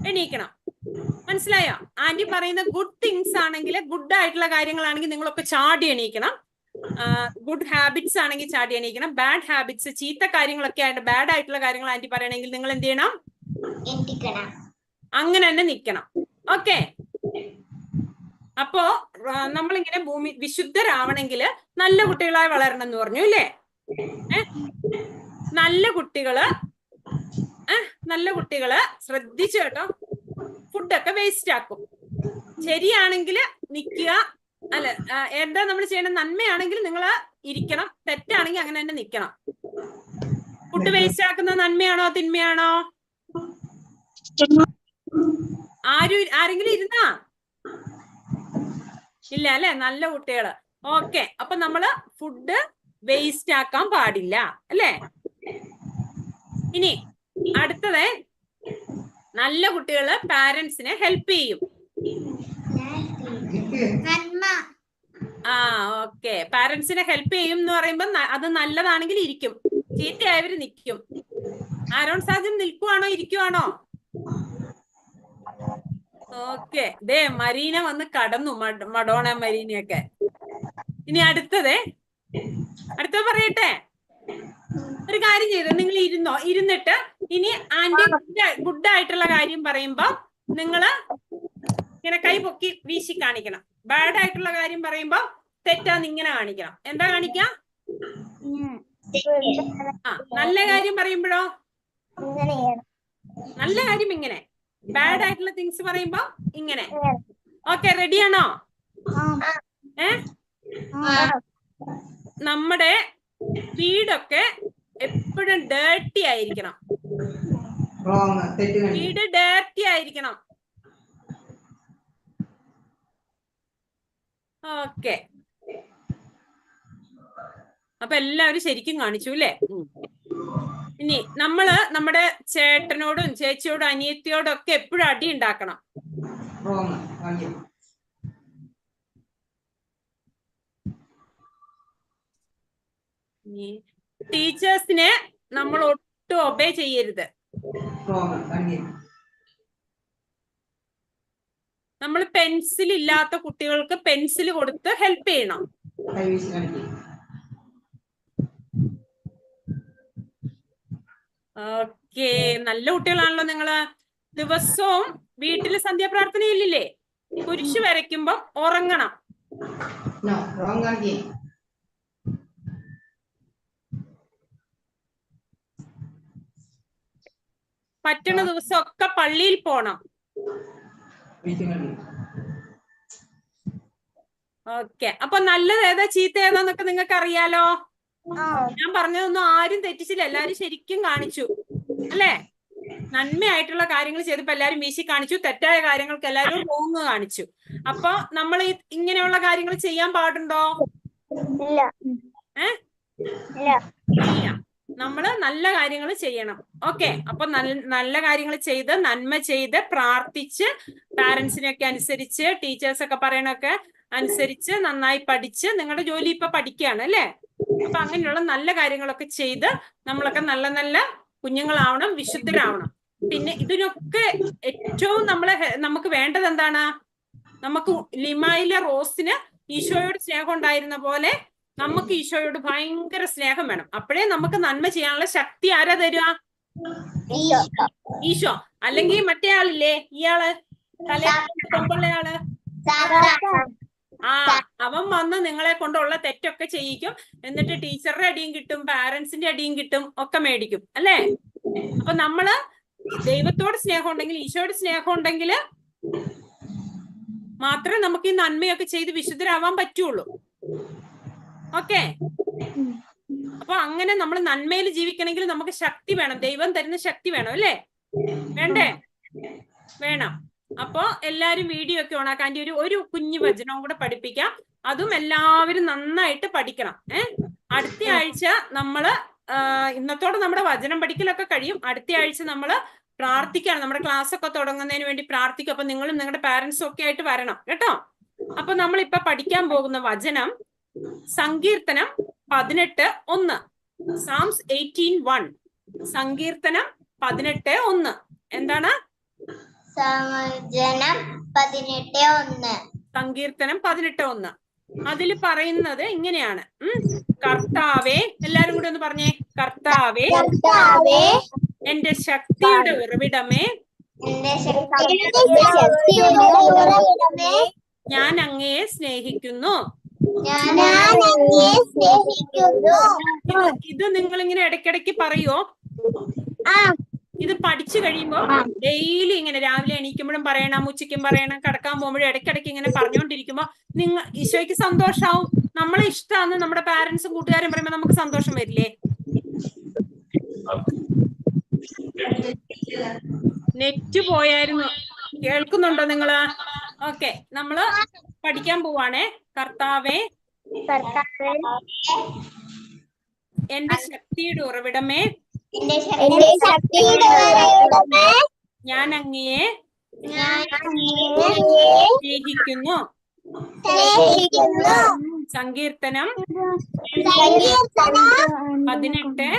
[SPEAKER 2] എണീക്കണം. മനസ്സിലായോ? ആന്റി പറയുന്ന ഗുഡ് തിങ്സ് ആണെങ്കിൽ, ഗുഡ് ആയിട്ടുള്ള കാര്യങ്ങളാണെങ്കിൽ നിങ്ങളൊക്കെ ചാടി എണീക്കണം. ഗുഡ് ഹാബിറ്റ്സ് ആണെങ്കിൽ ചാടി എണീക്കണം. ബാഡ് ഹാബിറ്റ്സ്, ചീത്ത കാര്യങ്ങളൊക്കെ ആയിട്ട് ബാഡ് ആയിട്ടുള്ള കാര്യങ്ങൾ ആന്റി പറയണമെങ്കിൽ നിങ്ങൾ എന്ത് ചെയ്യണം? അങ്ങനെ തന്നെ നിൽക്കണം. ഓക്കെ, അപ്പോ നമ്മളിങ്ങനെ വിശുദ്ധരാവണമെങ്കിൽ നല്ല കുട്ടികളായി വളരണം എന്ന് പറഞ്ഞു അല്ലേ? നല്ല കുട്ടികള് ശ്രദ്ധിച്ചു കേട്ടോ. ഫുഡൊക്കെ വേസ്റ്റ് ആക്കും. ശരിയാണെങ്കിൽ നിൽക്കുക, അല്ല എന്താ നമ്മൾ ചെയ്യണം? നന്മയാണെങ്കിൽ നിങ്ങൾ ഇരിക്കണം, തെറ്റാണെങ്കിൽ അങ്ങനെ തന്നെ നിക്കണം. ഫുഡ് വേസ്റ്റ് ആക്കുന്നത് നന്മയാണോ തിന്മയാണോ? ആരെങ്കിലും ഇരുന്നാ? ഇല്ല അല്ലെ? നല്ല കുട്ടികള്. ഓക്കെ, അപ്പൊ നമ്മള് ഫുഡ് വേസ്റ്റ് ആക്കാൻ പാടില്ല അല്ലേ? ഇനി അടുത്തത്, നല്ല കുട്ടികള് പാരന്റ്സിനെ ഹെൽപ്പ് ചെയ്യും. ഓക്കെ, പാരന്റ്സിനെ ഹെൽപ്പ് ചെയ്യും എന്ന് പറയുമ്പോ അത് നല്ലതാണെങ്കിൽ ഇരിക്കും, ചീത്തയായവര് നിൽക്കും. ആരോൺ സാജൻ നിൽക്കുവാണോ ഇരിക്കുവാണോ? ഓക്കെ, ദേ മരീന വന്ന് കടന്നു, മഡോണ മരീനയൊക്കെ. ഇനി അടുത്തത് പറയട്ടെ. ഒരു കാര്യം ചെയ്തു, നിങ്ങൾ ഇരുന്നിട്ട് ഇനി ആന്റി ഗുഡ് ആയിട്ടുള്ള കാര്യം പറയുമ്പോ നിങ്ങള് ഇങ്ങനെ കൈ പൊക്കി വീശി കാണിക്കണം. ബാഡ് ആയിട്ടുള്ള കാര്യം പറയുമ്പോ തെറ്റാന്ന് ഇങ്ങനെ കാണിക്കണം. എന്താ കാണിക്ക? നല്ല കാര്യം പറയുമ്പോഴോ? നല്ല കാര്യം ഇങ്ങനെ, ബാഡ് ആയിട്ടുള്ള തിങ്സ് പറയുമ്പോ ഇങ്ങനെ. ഓക്കെ, റെഡിയാണോ? നമ്മുടെ വീടൊക്കെ എപ്പോഴും ഡേർട്ടി ആയിരിക്കണം. വീട് ഡേർട്ടി ആയിരിക്കണം. ഓക്കെ, അപ്പൊ എല്ലാവരും ശരിക്കും കാണിച്ചു അല്ലേ? ഇനി നമ്മള് നമ്മുടെ ചേട്ടനോടും ചേച്ചിയോടും അനിയത്തിയോടും ഒക്കെ എപ്പോഴും അടി ഉണ്ടാക്കണം. ടീച്ചേഴ്സിനെ നമ്മൾ ഒട്ടും ഒബേ ചെയ്യരുത്. നമ്മൾ പെൻസിൽ ഇല്ലാത്ത കുട്ടികൾക്ക് പെൻസിൽ കൊടുത്ത് ഹെൽപ്പ് ചെയ്യണം. ഓക്കെ, നല്ല കുട്ടികളാണല്ലോ നിങ്ങള്. ദിവസവും വീട്ടില് സന്ധ്യാപ്രാർത്ഥനയില്ലേ? കുരിശ് വരയ്ക്കുമ്പോ ഉറങ്ങണം. പറ്റണ ദിവസമൊക്കെ പള്ളിയിൽ പോണം. ഓക്കെ, അപ്പൊ നല്ലത് ഏതാ ചീത്ത ഏതാന്നൊക്കെ നിങ്ങൾക്ക് അറിയാലോ. ഞാൻ പറഞ്ഞതൊന്നും ആരും തെറ്റിച്ചില്ല, എല്ലാരും ശരിക്കും കാണിച്ചു അല്ലേ? നന്മയായിട്ടുള്ള കാര്യങ്ങൾ ചെയ്തപ്പോ എല്ലാരും വീശി കാണിച്ചു, തെറ്റായ കാര്യങ്ങൾക്ക് എല്ലാരും റോങ് കാണിച്ചു. അപ്പൊ നമ്മൾ ഇങ്ങനെയുള്ള കാര്യങ്ങൾ ചെയ്യാൻ പാടുണ്ടോ? ഇല്ല, നമ്മള് നല്ല കാര്യങ്ങൾ ചെയ്യണം. ഓക്കെ, അപ്പൊ നല്ല കാര്യങ്ങൾ ചെയ്ത് നന്മ ചെയ്ത് പ്രാർത്ഥിച്ച് പാരന്റ്സിനെയൊക്കെ അനുസരിച്ച് ടീച്ചേഴ്സൊക്കെ പറയണൊക്കെ അനുസരിച്ച് നന്നായി പഠിച്ച് നിങ്ങളുടെ ജോലി ഇപ്പൊ പഠിക്കുകയാണ് അല്ലേ? അപ്പൊ അങ്ങനെയുള്ള നല്ല കാര്യങ്ങളൊക്കെ ചെയ്ത് നമ്മളൊക്കെ നല്ല നല്ല കുഞ്ഞുങ്ങളാവണം, വിശുദ്ധരാവണം. പിന്നെ ഇതിനൊക്കെ ഏറ്റവും നമുക്ക് വേണ്ടത് എന്താണ്? നമുക്ക് ലിമായിലെ റോസിന് ഈശോയോട് സ്നേഹം ഉണ്ടായിരുന്ന പോലെ നമുക്ക് ഈശോയോട് ഭയങ്കര സ്നേഹം വേണം. അപ്പോഴേ നമുക്ക് നന്മ ചെയ്യാനുള്ള ശക്തി ആരാ തരുക? ഈശോ. അല്ലെങ്കിൽ മറ്റേ ആളില്ലേ, ഇയാള് കൊമ്പുള്ളയാള്, അവൻ വന്ന് നിങ്ങളെ കൊണ്ടുള്ള തെറ്റൊക്കെ ചെയ്യിക്കും. എന്നിട്ട് ടീച്ചറുടെ അടിയും കിട്ടും, പാരന്റ്സിന്റെ അടിയും കിട്ടും, ഒക്കെ മേടിക്കും അല്ലേ? അപ്പൊ നമ്മള് ദൈവത്തോട് സ്നേഹം ഉണ്ടെങ്കിൽ, ഈശോയോട് സ്നേഹം ഉണ്ടെങ്കിൽ മാത്രമേ നമുക്ക് ഈ നന്മയൊക്കെ ചെയ്ത് വിശുദ്ധരാവാൻ പറ്റുള്ളൂ. ഓക്കെ, അപ്പൊ അങ്ങനെ നമ്മൾ നന്മയിൽ ജീവിക്കണമെങ്കിൽ നമുക്ക് ശക്തി വേണം, ദൈവം തരുന്ന ശക്തി വേണം അല്ലേ? വേണ്ടേ? വേണം. അപ്പൊ എല്ലാരും വീഡിയോ ഒക്കെ ഓണാക്കാൻ ഒരു കുഞ്ഞു വചനവും കൂടെ പഠിപ്പിക്കാം. അതും എല്ലാവരും നന്നായിട്ട് പഠിക്കണം. അടുത്ത ആഴ്ച നമ്മള് ഇന്നത്തോടെ നമ്മുടെ വചനം പഠിക്കലൊക്കെ കഴിയും. അടുത്ത ആഴ്ച നമ്മള് പ്രാർത്ഥിക്കണം, നമ്മുടെ ക്ലാസ് ഒക്കെ തുടങ്ങുന്നതിന് വേണ്ടി പ്രാർത്ഥിക്കും. അപ്പൊ നിങ്ങളും നിങ്ങളുടെ പാരന്റ്സും ഒക്കെ ആയിട്ട് വരണം കേട്ടോ. അപ്പൊ നമ്മളിപ്പൊ പഠിക്കാൻ പോകുന്ന വചനം സങ്കീർത്തനം 18:1. സാംസ് 18:1. സങ്കീർത്തനം 18:1 എന്താണ്? സങ്കീർത്തനം 18:1. അതിൽ പറയുന്നത് ഇങ്ങനെയാണ്. കർത്താവേ, എല്ലാരും കൂടി ഒന്ന് പറഞ്ഞേ. കർത്താവേ, എന്റെ ശക്തിയുടെ ഉറവിടമേ, ഞാൻ അങ്ങയെ സ്നേഹിക്കുന്നു. ഇത് നിങ്ങൾ ഇങ്ങനെ ഇടയ്ക്കിടയ്ക്ക് പറയോ? ഇത് പഠിച്ചു കഴിയുമ്പോൾ ഡെയിലി ഇങ്ങനെ രാവിലെ എണീക്കുമ്പോഴും പറയണം, ഉച്ചയ്ക്കും പറയണം, കിടക്കാൻ പോകുമ്പോഴും ഇടയ്ക്കിടയ്ക്ക് ഇങ്ങനെ പറഞ്ഞുകൊണ്ടിരിക്കുമ്പോൾ ഈശോയ്ക്ക് സന്തോഷാവും. നമ്മളെ ഇഷ്ടമാണെന്ന് നമ്മുടെ പാരന്റ്സും കൂട്ടുകാരും പറയുമ്പോൾ നമുക്ക് സന്തോഷം വരില്ലേ? നെറ്റ് പോയായിരുന്നു, കേൾക്കുന്നുണ്ടോ നിങ്ങള്? ഓക്കെ, നമ്മള് പഠിക്കാൻ പോവാണേ. കർത്താവേ എന്റെ ശക്തിയുടെ ഉറവിടമേ, ഞാൻ അങ്ങയെ സ്നേഹിക്കുന്നു. സങ്കീർത്തനം 18:1.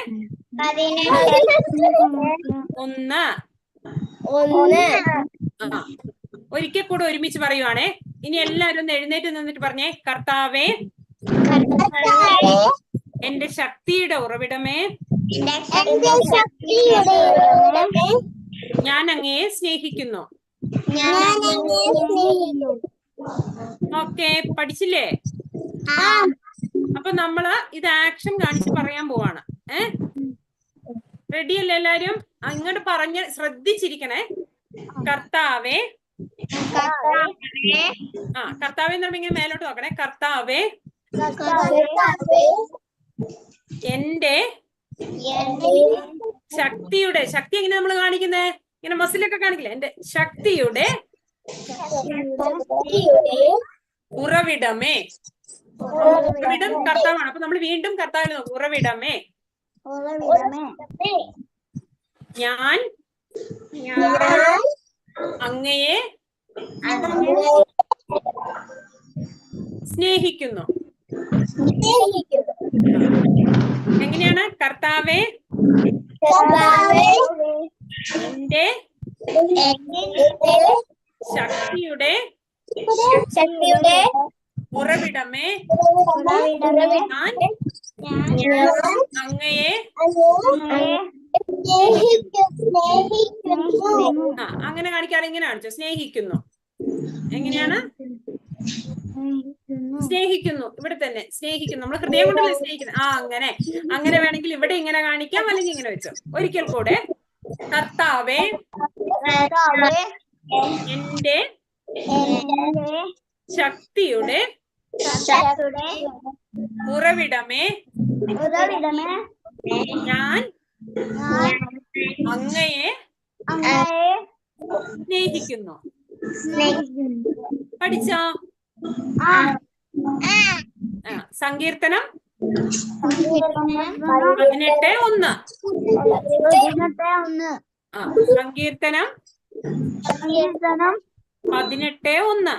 [SPEAKER 2] ഒരിക്കൽ കൂടെ ഒരുമിച്ച് പറയുവാണേ. ഇനി എല്ലാവരും ഒന്ന് എഴുന്നേറ്റ് നിന്നിട്ട് പറഞ്ഞേ, കർത്താവേ എന്റെ ശക്തിയുടെ ഉറവിടമേ, ഞാൻ അങ്ങയെ സ്നേഹിക്കുന്നു. ഓക്കെ, പഠിച്ചില്ലേ? അപ്പൊ നമ്മള് ഇത് ആക്ഷൻ കാണിച്ച് പറയാൻ പോവാണ്. റെഡി അല്ലേ എല്ലാരും? ഇങ്ങോട്ട് പറഞ്ഞ് ശ്രദ്ധിച്ചിരിക്കണേ. കർത്താവേ, കർത്താവേ എന്ന് പറയുമ്പോ ഇങ്ങനെ മേലോട്ട് നോക്കണേ. കർത്താവേ എന്റെ ശക്തിയുടെ, ശക്തി എങ്ങനെ നമ്മൾ കാണിക്കുന്നേ? ഇങ്ങനെ മസിലൊക്കെ കാണിക്കില്ലേ? എന്റെ ശക്തിയുടെ ഉറവിടമേ. ഉറവിടം കർത്താവാണ്. അപ്പൊ നമ്മൾ വീണ്ടും കർത്താവിൽ നോക്കും. ഉറവിടമേ, ഞാൻ അങ്ങയെ സ്നേഹിക്കുന്നു. എങ്ങനെയാണ്? കർത്താവേ എന്റെ ശക്തിയുടെ ഉറവിടമേ, ഞാൻ അങ്ങയെ അങ്ങനെ കാണിക്കാറ്. ഇങ്ങനെ കാണിച്ചോ, സ്നേഹിക്കുന്നു. എങ്ങനെയാണ്? സ്നേഹിക്കുന്നു. ഇവിടെ തന്നെ സ്നേഹിക്കുന്നു. നമ്മൾ ഹൃദയം കൊണ്ടല്ലേ സ്നേഹിക്കുന്നത്. അങ്ങനെ അങ്ങനെ വേണമെങ്കിൽ ഇവിടെ ഇങ്ങനെ കാണിക്കാം, അല്ലെങ്കിൽ ഇങ്ങനെ വെച്ചോ. ഒരിക്കൽ കൂടെ, കർത്താവേ എന്റെ ശക്തിയുടെ ഉറവിടമേ, ഞാൻ അങ്ങയെ സ്നേഹിക്കുന്നു. പഠിച്ചോ? സങ്കീർത്തനം 18:1. സങ്കീർത്തനം 18:1.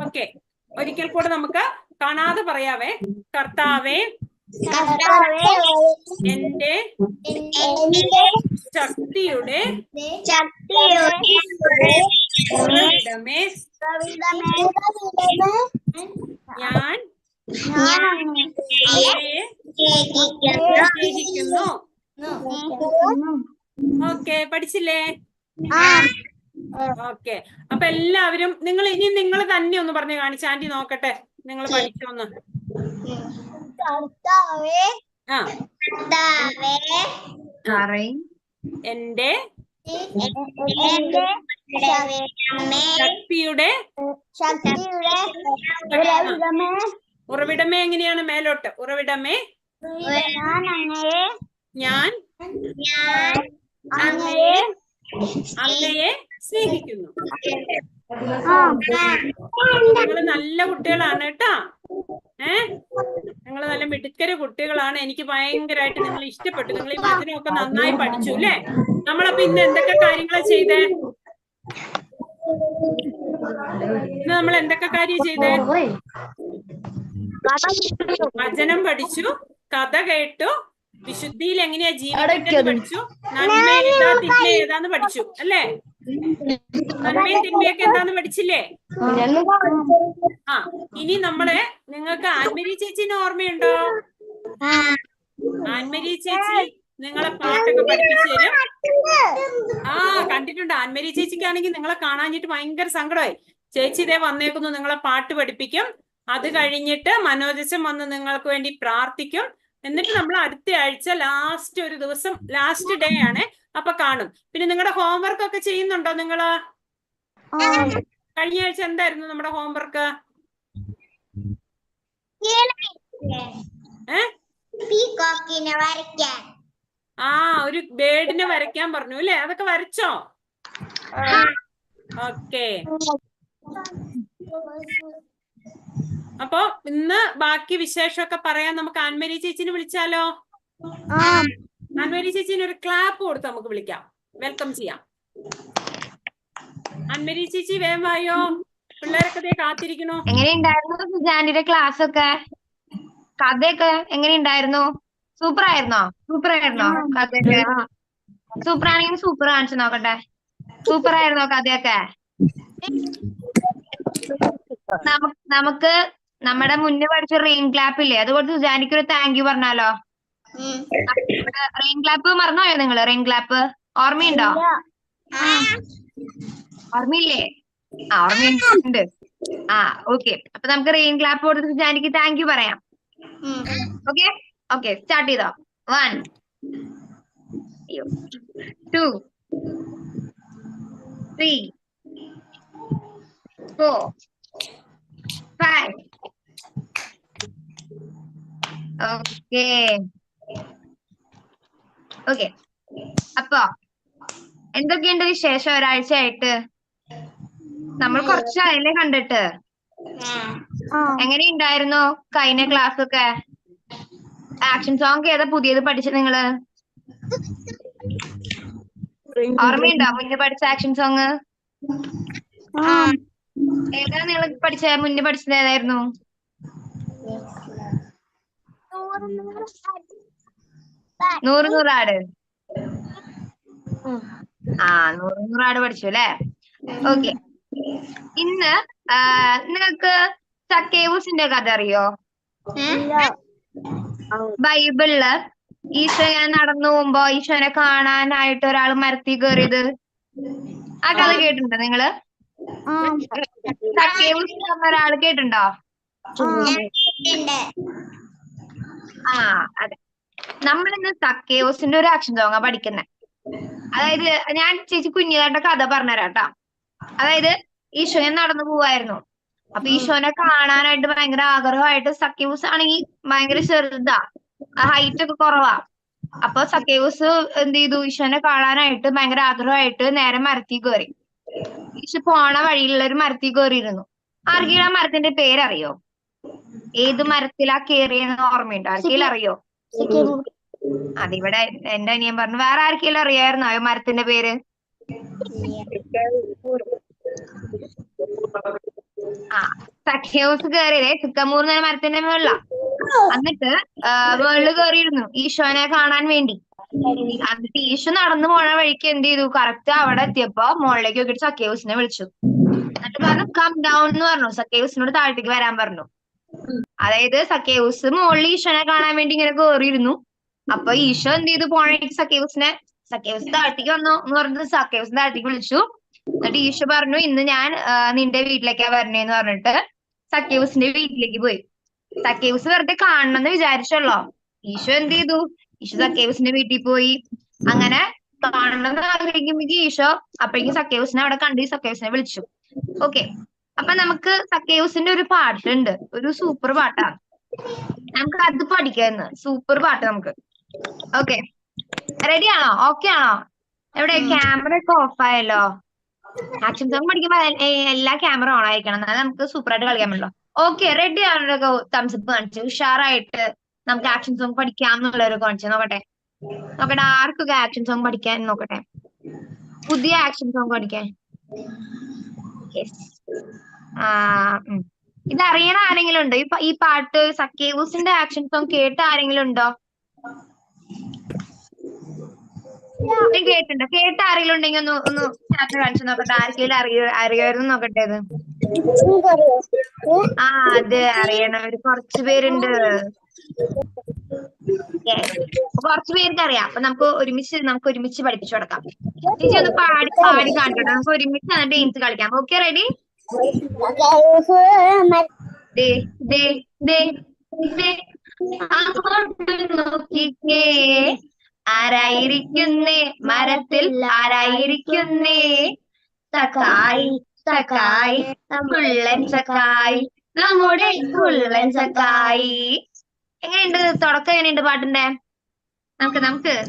[SPEAKER 2] ഓക്കെ, ഒരിക്കൽ കൂടെ നമുക്ക് കാണാതെ പറയാവേ. കർത്താവേ എന്റെ ശക്തിയുടെ ഉറവിടമേ, ഞാൻ അങ്ങയെ സ്നേഹിക്കുന്നു. ഓക്കെ, പഠിച്ചില്ലേ? ഓക്കെ, അപ്പൊ എല്ലാവരും നിങ്ങൾ ഇനി നിങ്ങൾ തന്നെ ഒന്ന് പറഞ്ഞു കാണിച്ച. ആന്റി നോക്കട്ടെ നിങ്ങൾ പഠിച്ചോന്ന്. എന്റെ ശക്തിയുടെ ഉറവിടമേ. എങ്ങനെയാണ്? മേലോട്ട്. ഉറവിടമേ, ഞാൻ അങ്ങയെ സ്നേഹിക്കുന്നു. നിങ്ങള് നല്ല കുട്ടികളാണ് കേട്ടാ. നിങ്ങള് നല്ല മിടുക്കര കുട്ടികളാണ്. എനിക്ക് ഭയങ്കരമായിട്ട് നിങ്ങൾ ഇഷ്ടപ്പെട്ടു. നിങ്ങൾ ഈ വചനമൊക്കെ നന്നായി പഠിച്ചു അല്ലേ? നമ്മളപ്പോ ഇന്ന് എന്തൊക്കെ കാര്യങ്ങളാ ചെയ്തേ? ഇന്ന് നമ്മൾ എന്തൊക്കെ കാര്യം ചെയ്തേ? വചനം പഠിച്ചു, കഥ കേട്ടു, വിശുദ്ധിയിൽ എങ്ങനെയാ ജീവിക്കേണ്ടത് പഠിച്ചു, നന്മ ഏതാ തിന്മ ഏതാന്ന് പഠിച്ചു അല്ലേ? നന്മയും തിന്മയൊക്കെ എന്താന്ന് പഠിച്ചില്ലേ? ഇനി നിങ്ങൾക്ക് ആൻമരി ചേച്ചിനെ ഓർമ്മയുണ്ടോ? ആൻമരി ചേച്ചി നിങ്ങളെ പാട്ടൊക്കെ പഠിപ്പിച്ചു തരും. കണ്ടിട്ടുണ്ട്. ആൻമരി ചേച്ചിക്കാണെങ്കിൽ നിങ്ങളെ കാണാഞ്ഞിട്ട് ഭയങ്കര സങ്കടമായി. ചേച്ചി ഇതേ വന്നേക്കുന്നു, നിങ്ങളെ പാട്ട് പഠിപ്പിക്കും. അത് കഴിഞ്ഞിട്ട് മനോജച്ചൻ വന്ന് നിങ്ങൾക്ക് വേണ്ടി പ്രാർത്ഥിക്കും. എന്നിട്ട് നമ്മൾ അടുത്ത ആഴ്ച ലാസ്റ്റ് ഒരു ദിവസം ലാസ്റ്റ് ഡേ ആണ് അപ്പൊ കാണും. പിന്നെ നിങ്ങളുടെ ഹോംവർക്ക് ഒക്കെ ചെയ്യുന്നുണ്ടോ നിങ്ങള്? കഴിഞ്ഞ ആഴ്ച എന്തായിരുന്നു നമ്മുടെ ഹോംവർക്ക്?
[SPEAKER 1] പീകോക്കിനെ വരയ്ക്കാൻ.
[SPEAKER 2] ഒരു ബേർഡിനെ വരയ്ക്കാൻ പറഞ്ഞു അല്ലേ? അതൊക്കെ വരച്ചോ? ഓക്കെ. അപ്പൊ ഇന്ന് ബാക്കി വിശേഷമൊക്കെ പറയാൻ നമുക്ക് ആൻമരി ചേച്ചിനെ വിളിച്ചാലോ? ആൻമരി ചേച്ചിന് ഒരു ക്ലാപ്പ് കൊടുത്ത് നമുക്ക് വിളിക്കാം, വെൽക്കം ചെയ്യാം. ആൻമരി ചേച്ചി വേഗം വായോ, പിള്ളേരൊക്കെ കാത്തിരിക്കണോ.
[SPEAKER 3] എങ്ങനെയുണ്ടായിരുന്നു സുജാനിയുടെ ക്ലാസ് ഒക്കെ? കഥയൊക്കെ എങ്ങനെയുണ്ടായിരുന്നു? സൂപ്പർ ആയിരുന്നോ? കഥയൊക്കെ സൂപ്പർ ആണെങ്കിൽ സൂപ്പർ കാണിച്ചു നോക്കട്ടെ. സൂപ്പർ ആയിരുന്നോ കഥയൊക്കെ? നമുക്ക് നമ്മുടെ മുന്നേ പഠിച്ച റെയിൻ ക്ലാപ്പ് ഇല്ലേ, അതുകൊണ്ട് സുജാനിക്ക് ഒരു താങ്ക് യു പറഞ്ഞാലോ? റെയിൻ ക്ലാപ്പ് മറന്നുപോയോ നിങ്ങള്? റെയിൻ ക്ലാപ്പ് ഓർമ്മയുണ്ടോ? ഓർമ്മയില്ലേ? ഓർമ്മയുണ്ട്. ഓക്കെ. അപ്പൊ നമുക്ക് റെയിൻ ക്ലാപ്പ് കൊടുത്ത് സുജാനിക്ക് താങ്ക് യു പറയാം. ഓക്കെ സ്റ്റാർട്ട് ചെയ്തോ. 1 2 3 4 5. ഓക്കെ. അപ്പൊ എന്തൊക്കെയുണ്ട് വിശേഷം? ഒരാഴ്ചയായിട്ട് നമ്മൾ കുറച്ചായല്ലേ കണ്ടിട്ട്. എങ്ങനെയുണ്ടായിരുന്നു കഴിഞ്ഞ ക്ലാസ് ഒക്കെ? ആക്ഷൻ സോങ് ഏതാ പുതിയത് പഠിച്ചത് നിങ്ങള്? ഓർമ്മയുണ്ടോ മുന്നേ പഠിച്ച ആക്ഷൻ സോങ്? ഏതാ നിങ്ങൾ മുന്നേ പഠിച്ചത്? ഏതായിരുന്നു? നൂറാട്. നൂറാട് പഠിച്ചു അല്ലേ? ഓക്കെ. ഇന്ന് നിങ്ങൾക്ക് സക്കേവൂസിന്റെ കഥ അറിയോ? ബൈബിളില് ഈശോ ഇങ്ങനെ നടന്നു പോകുമ്പോ ഈശോനെ കാണാനായിട്ട് ഒരാൾ മരത്തിൽ കയറിയത്, ആ കഥ കേട്ടിട്ടുണ്ടോ നിങ്ങള്? സക്കേവൂസ് എന്ന ഒരാൾ കേട്ടിട്ടുണ്ടോ? അതെ. നമ്മളിന്ന് സക്കേവൂസിന്റെ ഒരു ആക്ഷൻ സോങ്ങാ പഠിക്കുന്നത്. അതായത് ഞാൻ ചേച്ചി കുഞ്ഞിതായിട്ട് കഥ പറഞ്ഞുതരാട്ടോ. അതായത് ഈശോനെ നടന്നു പോവായിരുന്നു. അപ്പൊ ഈശോനെ കാണാനായിട്ട് ഭയങ്കര ആഗ്രഹമായിട്ട്, സക്കേവൂസ് ആണെങ്കിൽ ഭയങ്കര ചെറുതാ, ഹൈറ്റ് ഒക്കെ കുറവാ. അപ്പൊ സക്കേവൂസ് എന്ത് ചെയ്തു? ഈശോനെ കാണാനായിട്ട് ഭയങ്കര ആഗ്രഹമായിട്ട് നേരെ മരത്തിൽ കയറി. ഈശോ പോണ വഴിയിലുള്ള ഒരു മരത്തിൽ കയറിയിരുന്നു. ആർക്കെങ്കിലും ആ മരത്തിന്റെ പേരറിയോ? ഏത് മരത്തിലാ കയറിയെന്ന് ഓർമ്മയുണ്ടോ? ആർക്കെങ്കിലും അറിയോ? അതിവിടെ എന്റെ അനിയൻ പറഞ്ഞു. വേറെ ആർക്കെങ്കിലും അറിയായിരുന്നോ ആ മരത്തിന്റെ പേര്? സക്കേവൂസ് കയറിയതേ സിക്കമൂർ എന്ന മരത്തിന്റെ മുകളിലാ. എന്നിട്ട് മുകളിൽ കയറിയിരുന്നു ഈശോനെ കാണാൻ വേണ്ടി. എന്നിട്ട് ഈശോ നടന്നു പോണ വഴിക്ക് എന്ത് ചെയ്തു? കറക്റ്റ് അവിടെ എത്തിയപ്പോ മുകളിലേക്ക് നോക്കിയിട്ട് സക്കേവൂസിനെ വിളിച്ചു. എന്നിട്ട് പറഞ്ഞു കം ഡൗൺ എന്ന് പറഞ്ഞു. സക്കേവൂസിനോട് താഴത്തേക്ക് വരാൻ പറഞ്ഞു. അതായത് സക്കേവൂസ് മുകളിൽ ഈശോനെ കാണാൻ വേണ്ടി ഇങ്ങനെ കയറിയിരുന്നു. അപ്പൊ ഈശോ എന്ത് ചെയ്തു? പോണേക്ക് സക്കേവൂസ് താഴത്തേക്ക് വന്നു എന്ന് പറഞ്ഞിട്ട് സക്കേവൂസ് താഴത്തേക്ക് വിളിച്ചു. എന്നിട്ട് ഈശോ പറഞ്ഞു ഇന്ന് ഞാൻ നിന്റെ വീട്ടിലേക്കാ വരണേന്ന് പറഞ്ഞിട്ട് സക്കേവൂസിന്റെ വീട്ടിലേക്ക് പോയി. സക്കേവൂസ് വെറുതെ കാണണമെന്ന് വിചാരിച്ചല്ലോ. ഈശോ എന്ത് ചെയ്തു? ഈശോ സക്കേവൂസിന്റെ വീട്ടിൽ പോയി. അങ്ങനെ കാണണമെന്ന് ആഗ്രഹിക്കുമ്പോഴേക്കും ഈശോ അപ്പോഴേക്കും സക്കേവൂസിനെ അവിടെ കണ്ട് സക്കേവൂസിനെ വിളിച്ചു. ഓക്കെ. അപ്പൊ നമുക്ക് സക്കേവൂസിന്റെ ഒരു പാട്ടുണ്ട്, ഒരു സൂപ്പർ പാട്ടാണ്. നമുക്ക് അത് പഠിക്കാന്ന്. സൂപ്പർ പാട്ട് നമുക്ക്. ഓക്കെ, റെഡി ആണോ? ഓക്കെ ആണോ? എവിടെ ക്യാമറ ഒക്കെ ഓഫ് ആയല്ലോ? ആക്ഷൻ സോങ് പഠിക്കുമ്പോ എല്ലാ ക്യാമറ ഓൺ ആയിരിക്കണം, എന്നാലും നമുക്ക് സൂപ്പർ ആയിട്ട് കളിക്കാൻ പറ്റുള്ളൂ. ഓക്കെ, റെഡി ആണോ? തംസപ്പ് കാണിച്ചു ഉഷാറായിട്ട് നമുക്ക് ആക്ഷൻ സോങ് പഠിക്കാം എന്നുള്ളൊരു കാണിച്ചു നോക്കട്ടെ. ആർക്കൊക്കെ ആക്ഷൻ സോങ് പഠിക്കാൻ നോക്കട്ടെ, പുതിയ ആക്ഷൻ സോങ് പഠിക്കാൻ. ഇതറിയണ ആരെങ്കിലും ഉണ്ടോ? ഈ പാട്ട് സക്കേവൂസിന്റെ ആക്ഷൻ സോങ് കേട്ട ആരെങ്കിലും ഉണ്ടോ? കേട്ടിട്ടുണ്ടോ? കേട്ട ആരെങ്കിലും ഉണ്ടെങ്കിൽ ഒന്ന് ചാറ്റ് കാണിച്ചു നോക്കട്ടെ. ആർക്കെങ്കിലും അറിയായിരുന്നു നോക്കട്ടെ. ഇത് അത് അറിയണവര് കുറച്ചു പേരുണ്ട്. കുറച്ചു പേർക്ക് അറിയാം. അപ്പൊ നമുക്ക് ഒരുമിച്ച് പഠിപ്പിച്ചു കൊടുക്കാം. ചേച്ചി ഒന്ന് പാടി കാണിക്കട്ടെ. നമുക്ക് ഒരുമിച്ച് ഡാൻസ് കളിക്കാം. Okay, ready? അങ്ങോട്ട് നോക്കിക്കേ ആരായിരിക്കുന്നേ മരത്തിൽ ആരായിരിക്കുന്നേ സക്കായി സക്കായി കുള്ളൻ സക്കായി നമ്മുടെ കുള്ളൻ സക്കായി. എങ്ങനെയുണ്ട് തുടക്കം? എങ്ങനെയുണ്ട് പാട്ടിന്റെ?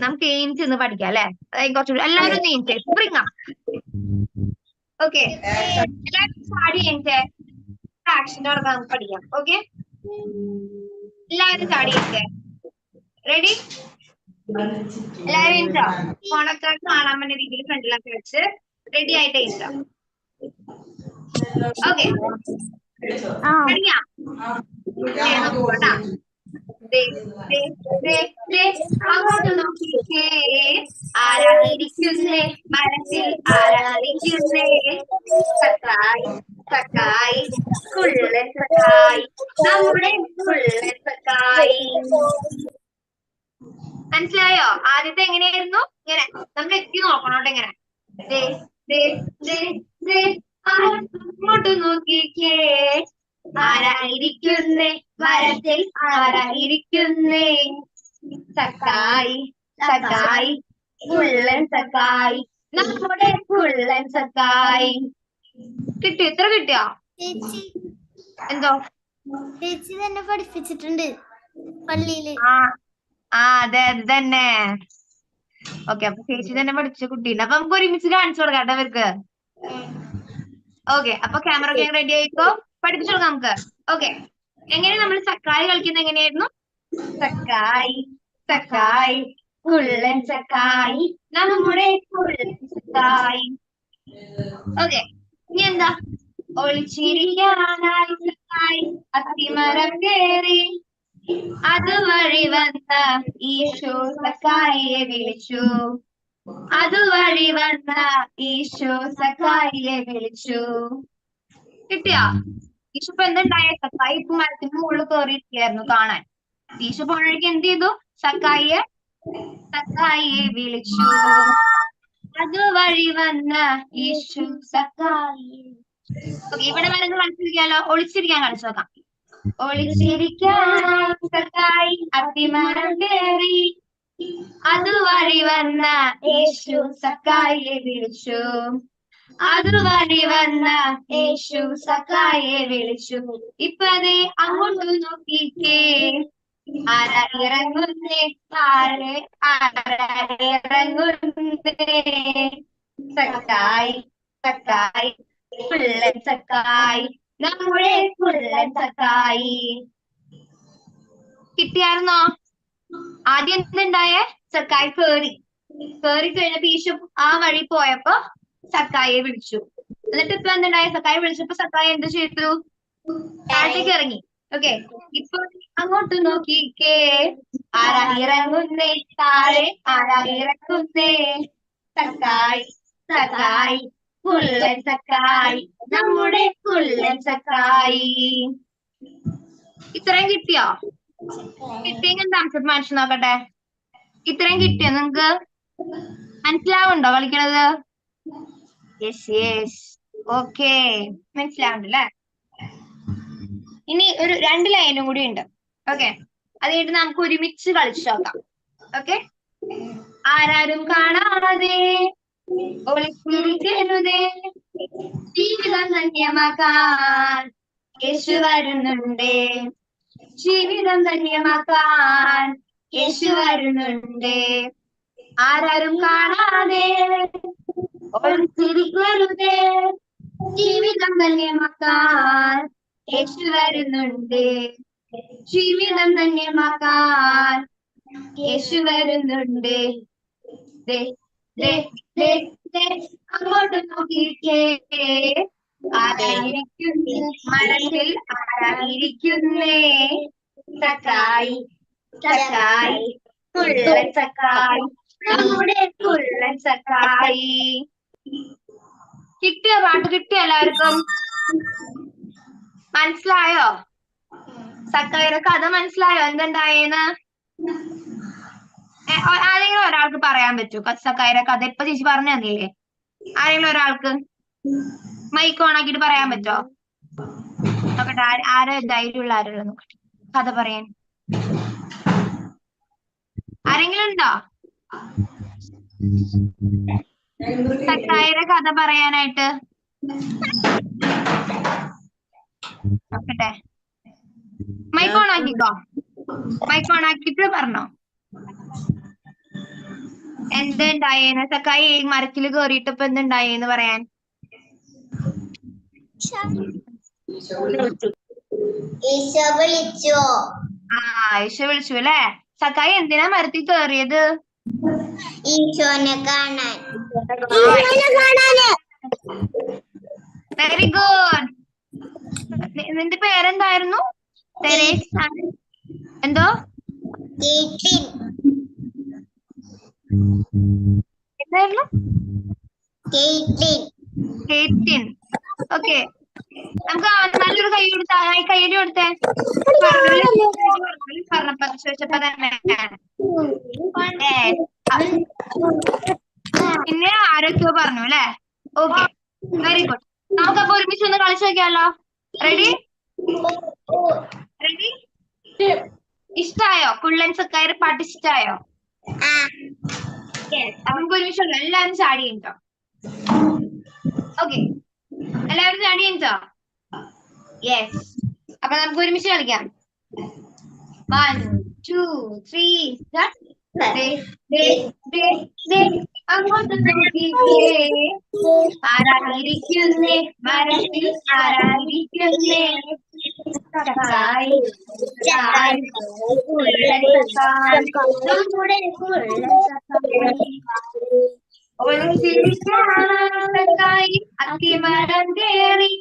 [SPEAKER 3] നമുക്ക് എയിംസ് ഇന്ന് പഠിക്കാം അല്ലെ? കുറച്ചുകൂടി എല്ലാവരും എയിംസ് സ്പ്രിങ്. ഓക്കെ, എല്ലാവരും ചാടി എയിംസ് ആക്ഷന്റെ തുടക്കം നമുക്ക് പഠിക്കാം. ഓക്കെ, എല്ലാവരും ചാടി എയിംസ്. റെഡി? എല്ലാവരും എയിംസോ? ഫോണൊക്കെ കാണാൻ വേണ്ട രീതിയിൽ ഫ്രണ്ടിലൊക്കെ വെച്ച് റെഡി ആയിട്ട് എയിംസോ? ഓക്കെ, പഠിക്കാം. നോക്കോട്ടാ. അങ്ങോട്ട് നോക്കിക്കേ ആരായിരിക്കുന്നേ മരത്തിൽ ആരായിരിക്കുന്നേ സക്കായി സക്കായി കുള്ളൻ സക്കായി നമ്മുടെ കുള്ളൻ സക്കായി. മനസ്സിലായോ? ആദ്യത്തെ എങ്ങനെയായിരുന്നു? ഇങ്ങനെ നമ്മൾ എത്തി നോക്കണോട്ടെ. ഇങ്ങനെ അങ്ങോട്ട് നോക്കിക്കേ ആരായിരിക്കുന്നേ മരത്തിൽ ആരായിരിക്കുന്നേ സക്കായി സക്കായി കുള്ളൻ സക്കായി നമ്മുടെ കുള്ളൻ സക്കായി. കിട്ടിയോ? എത്ര കിട്ടിയോ?
[SPEAKER 1] ചേച്ചി
[SPEAKER 3] എന്തോ
[SPEAKER 1] ചേച്ചി തന്നെ പഠിപ്പിച്ചിട്ടുണ്ട് പള്ളിയില്.
[SPEAKER 3] അതെ അത് തന്നെ. ഓക്കെ, അപ്പൊ ചേച്ചി തന്നെ പഠിച്ച കുട്ടിയുണ്ട്. അപ്പൊ നമുക്ക് ഒരുമിച്ച് കാണിച്ചു കൊടുക്കാം കേട്ടോ അവർക്ക്. ഓക്കെ, അപ്പൊ ക്യാമറ ഒക്കെ റെഡി ആയിക്കോ, പഠിപ്പിച്ചു കൊടുക്കാം നമുക്ക്. ഓക്കെ, എങ്ങനെ നമ്മൾ സക്കായി കളിക്കുന്നത് എങ്ങനെയായിരുന്നു? സക്കായി സക്കായി കുള്ളൻ സക്കായി നമ്മുടെ കുള്ളൻ സക്കായി. ഓക്കെ, ഇനി എന്താ? ഒളിച്ചിരിക്കാനായി സക്കായി അത്തിമരം കേറി അതുവഴി വന്ന ഈശോ സക്കായിയെ വിളിച്ചു. അതുവഴി വന്ന ഈശോ സക്കായിയെ വിളിച്ചു. കിട്ടിയാ? ഈശോ ഇപ്പൊ എന്തുണ്ടായ? സക്കായി ഇപ്പൊ മരത്തിന്റെ മുകളിൽ കയറിയിരിക്കുകയായിരുന്നു കാണാൻ. ഈശോ പോണവഴിക്ക് എന്ത് ചെയ്തു? സക്കായിയെ വിളിച്ചു. അതുവഴി വന്ന ഈശോ സക്കായിയെ. ഇവിടെ വരുന്ന കളിച്ചിരിക്കാലോ, ഒളിച്ചിരിക്കാൻ കളിച്ചു നോക്കാം. ഒളിച്ചിരിക്കാൻ സക്കായി അത്തിമരം കേറി അതുവഴി വന്ന യേശു സക്കായിയെ വിളിച്ചു. അതുവഴി വന്ന യേശു സക്കായിയെ വിളിച്ചു. ഇപ്പതേ അങ്ങോട്ട് നോക്കിക്കേ ആരാ ഇറങ്ങുന്നേ താഴെ ആരാ ഇറങ്ങുന്നേ സക്കായി സക്കായി കുള്ളൻ സക്കായി നമ്മുടെ കുള്ളൻ സക്കായി. കിട്ടിയായിരുന്നോ? ആദ്യം എന്തുണ്ടായേ? സക്കായി കേറി കഴിഞ്ഞപ്പോ ഈശോ ആ വഴി പോയപ്പോ സക്കായിയെ വിളിച്ചു. എന്നിട്ട് ഇപ്പൊ എന്തുണ്ടായ? സക്കായി വിളിച്ചപ്പോ സക്കായി എന്ത് ചെയ്തു? താഴത്തേക്ക് ഇറങ്ങി. ഓക്കെ, ഇപ്പൊ അങ്ങോട്ട് നോക്കിക്കേ ആരാ ഇറങ്ങുന്നേ താഴെ ആരാ ഇറങ്ങുന്നേ സക്കായി സക്കായി കുള്ളൻ സക്കായി നമ്മുടെ കുള്ളൻ സക്കായി. ഇത്രയും കിട്ടിയോ? കിട്ടിയെങ്കിൽ താമസം മനസ്സിൽ നോക്കട്ടെ. ഇത്രയും കിട്ടിയോ? നിങ്ങക്ക് മനസ്സിലാവുണ്ടോ കളിക്കണത്? യെസ് യെസ്, ഓക്കെ, മനസ്സിലാവുണ്ടല്ലേ? ഇനി ഒരു 2 ലൈനും കൂടി ഉണ്ട്. ഓക്കെ, അത് കഴിഞ്ഞിട്ട് നമുക്ക് ഒരുമിച്ച് കളിച്ചു നോക്കാം. ഓക്കെ, ആരാരും കാണാതെ ഒളിച്ചിരിക്കരുതേ ജീവിതം ധന്യമാക്കാൻ യേശു വരുന്നുണ്ടേ. ജീവിതം ധന്യമാക്കാൻ യേശു വരുന്നുണ്ട്. ആരാരും കാണാതെ ഒളിച്ചിരിക്കരുതേ ജീവിതം ധന്യമാക്കാൻ യേശു വരുന്നുണ്ട്. ജീവിതം ധന്യമാക്കാൻ യേശു വരുന്നുണ്ട്. അങ്ങോട്ട് നോക്കിക്കേ ആരായിരിക്കുന്നേ മരത്തിൽ ആരായിരിക്കുന്നേ സക്കായി സക്കായി കുള്ളൻ സക്കായി നമ്മുടെ കുള്ളൻ സക്കായി. കിട്ടിയോ? പാട്ട് കിട്ടിയോ? എല്ലാവർക്കും മനസ്സിലായോ? സക്കായിയുടെ കഥ മനസ്സിലായോ? എന്തുണ്ടായേന്ന് ആരെങ്കിലും ഒരാൾക്ക് പറയാൻ പറ്റുമോ? സക്കായിയുടെ കഥ ഇപ്പൊ ചേച്ചി പറഞ്ഞു തന്നില്ലേ? ആരെങ്കിലും ഒരാൾക്ക് മൈക്ക് ഓൺ ആക്കിയിട്ട് പറയാൻ പറ്റുമോ? നോക്കട്ടെ, ആരോ ധൈര്യമുള്ള ആരോ നോക്കട്ടെ കഥ പറയാൻ. ആരെങ്കിലും ഉണ്ടോ സക്കായിയുടെ കഥ പറയാനായിട്ട്? നോക്കട്ടെ. മൈക്ക് ഓൺ ആക്കിക്കോ. മൈക്ക് ഓൺ ആക്കിട്ട് പറഞ്ഞോ എന്തുണ്ടായേന്ന്. സക്കായി മരത്തില് കേറിയിട്ട് ഇപ്പൊ എന്തുണ്ടായേന്ന് പറയാൻ.
[SPEAKER 1] ഈശോ വിളിച്ചു.
[SPEAKER 3] ഈശോ വിളിച്ചു അല്ലേ. സക്കായി എന്തിനാ മരത്തിൽ കേറിയത്?
[SPEAKER 1] ഈശോനെ കാണാൻ.
[SPEAKER 3] Very good. നിന്റെ പേരെന്തായിരുന്നു? എന്തോ? എന്തായിരുന്നു? കേറ്റിൻ. ഓക്കെ, നമുക്ക് നല്ലൊരു കൈ കൊടുത്ത കൈയ്യടി കൊടുത്തേ. പറഞ്ഞപ്പോ ചോദിച്ചപ്പോ തന്നെ. പിന്നെ ആരൊക്കെയോ പറഞ്ഞു അല്ലേ? Okay, very good. നമുക്കപ്പോ ഒരുമിച്ച് ഒന്ന് കളിച്ചു നോക്കിയാലോ? റെഡി? റെഡി? ഇഷ്ടായോ? കുള്ളൻ സക്കായിയുടെ പാട്ട് ഇഷ്ടായോ? നമുക്ക് ഒരുമിച്ച് എല്ലാവരും ചാടി കഴിഞ്ഞോ? ഓക്കെ, എല്ലാവരും ചാടി കഴിഞ്ഞോ? യെസ്. അപ്പൊ നമുക്ക് ഒരുമിച്ച് കളിക്കാം. 1 2 3 start. അങ്ങോട്ട് നോക്കിക്കേ, ആരായിരിക്കുന്നേ മരത്തിൽ, ആരായിരിക്കുന്നേ? സക്കായി സക്കായി കുള്ളൻ സക്കായി നമ്മുടെ കുള്ളൻ സക്കായി അത്തിമരം കേറി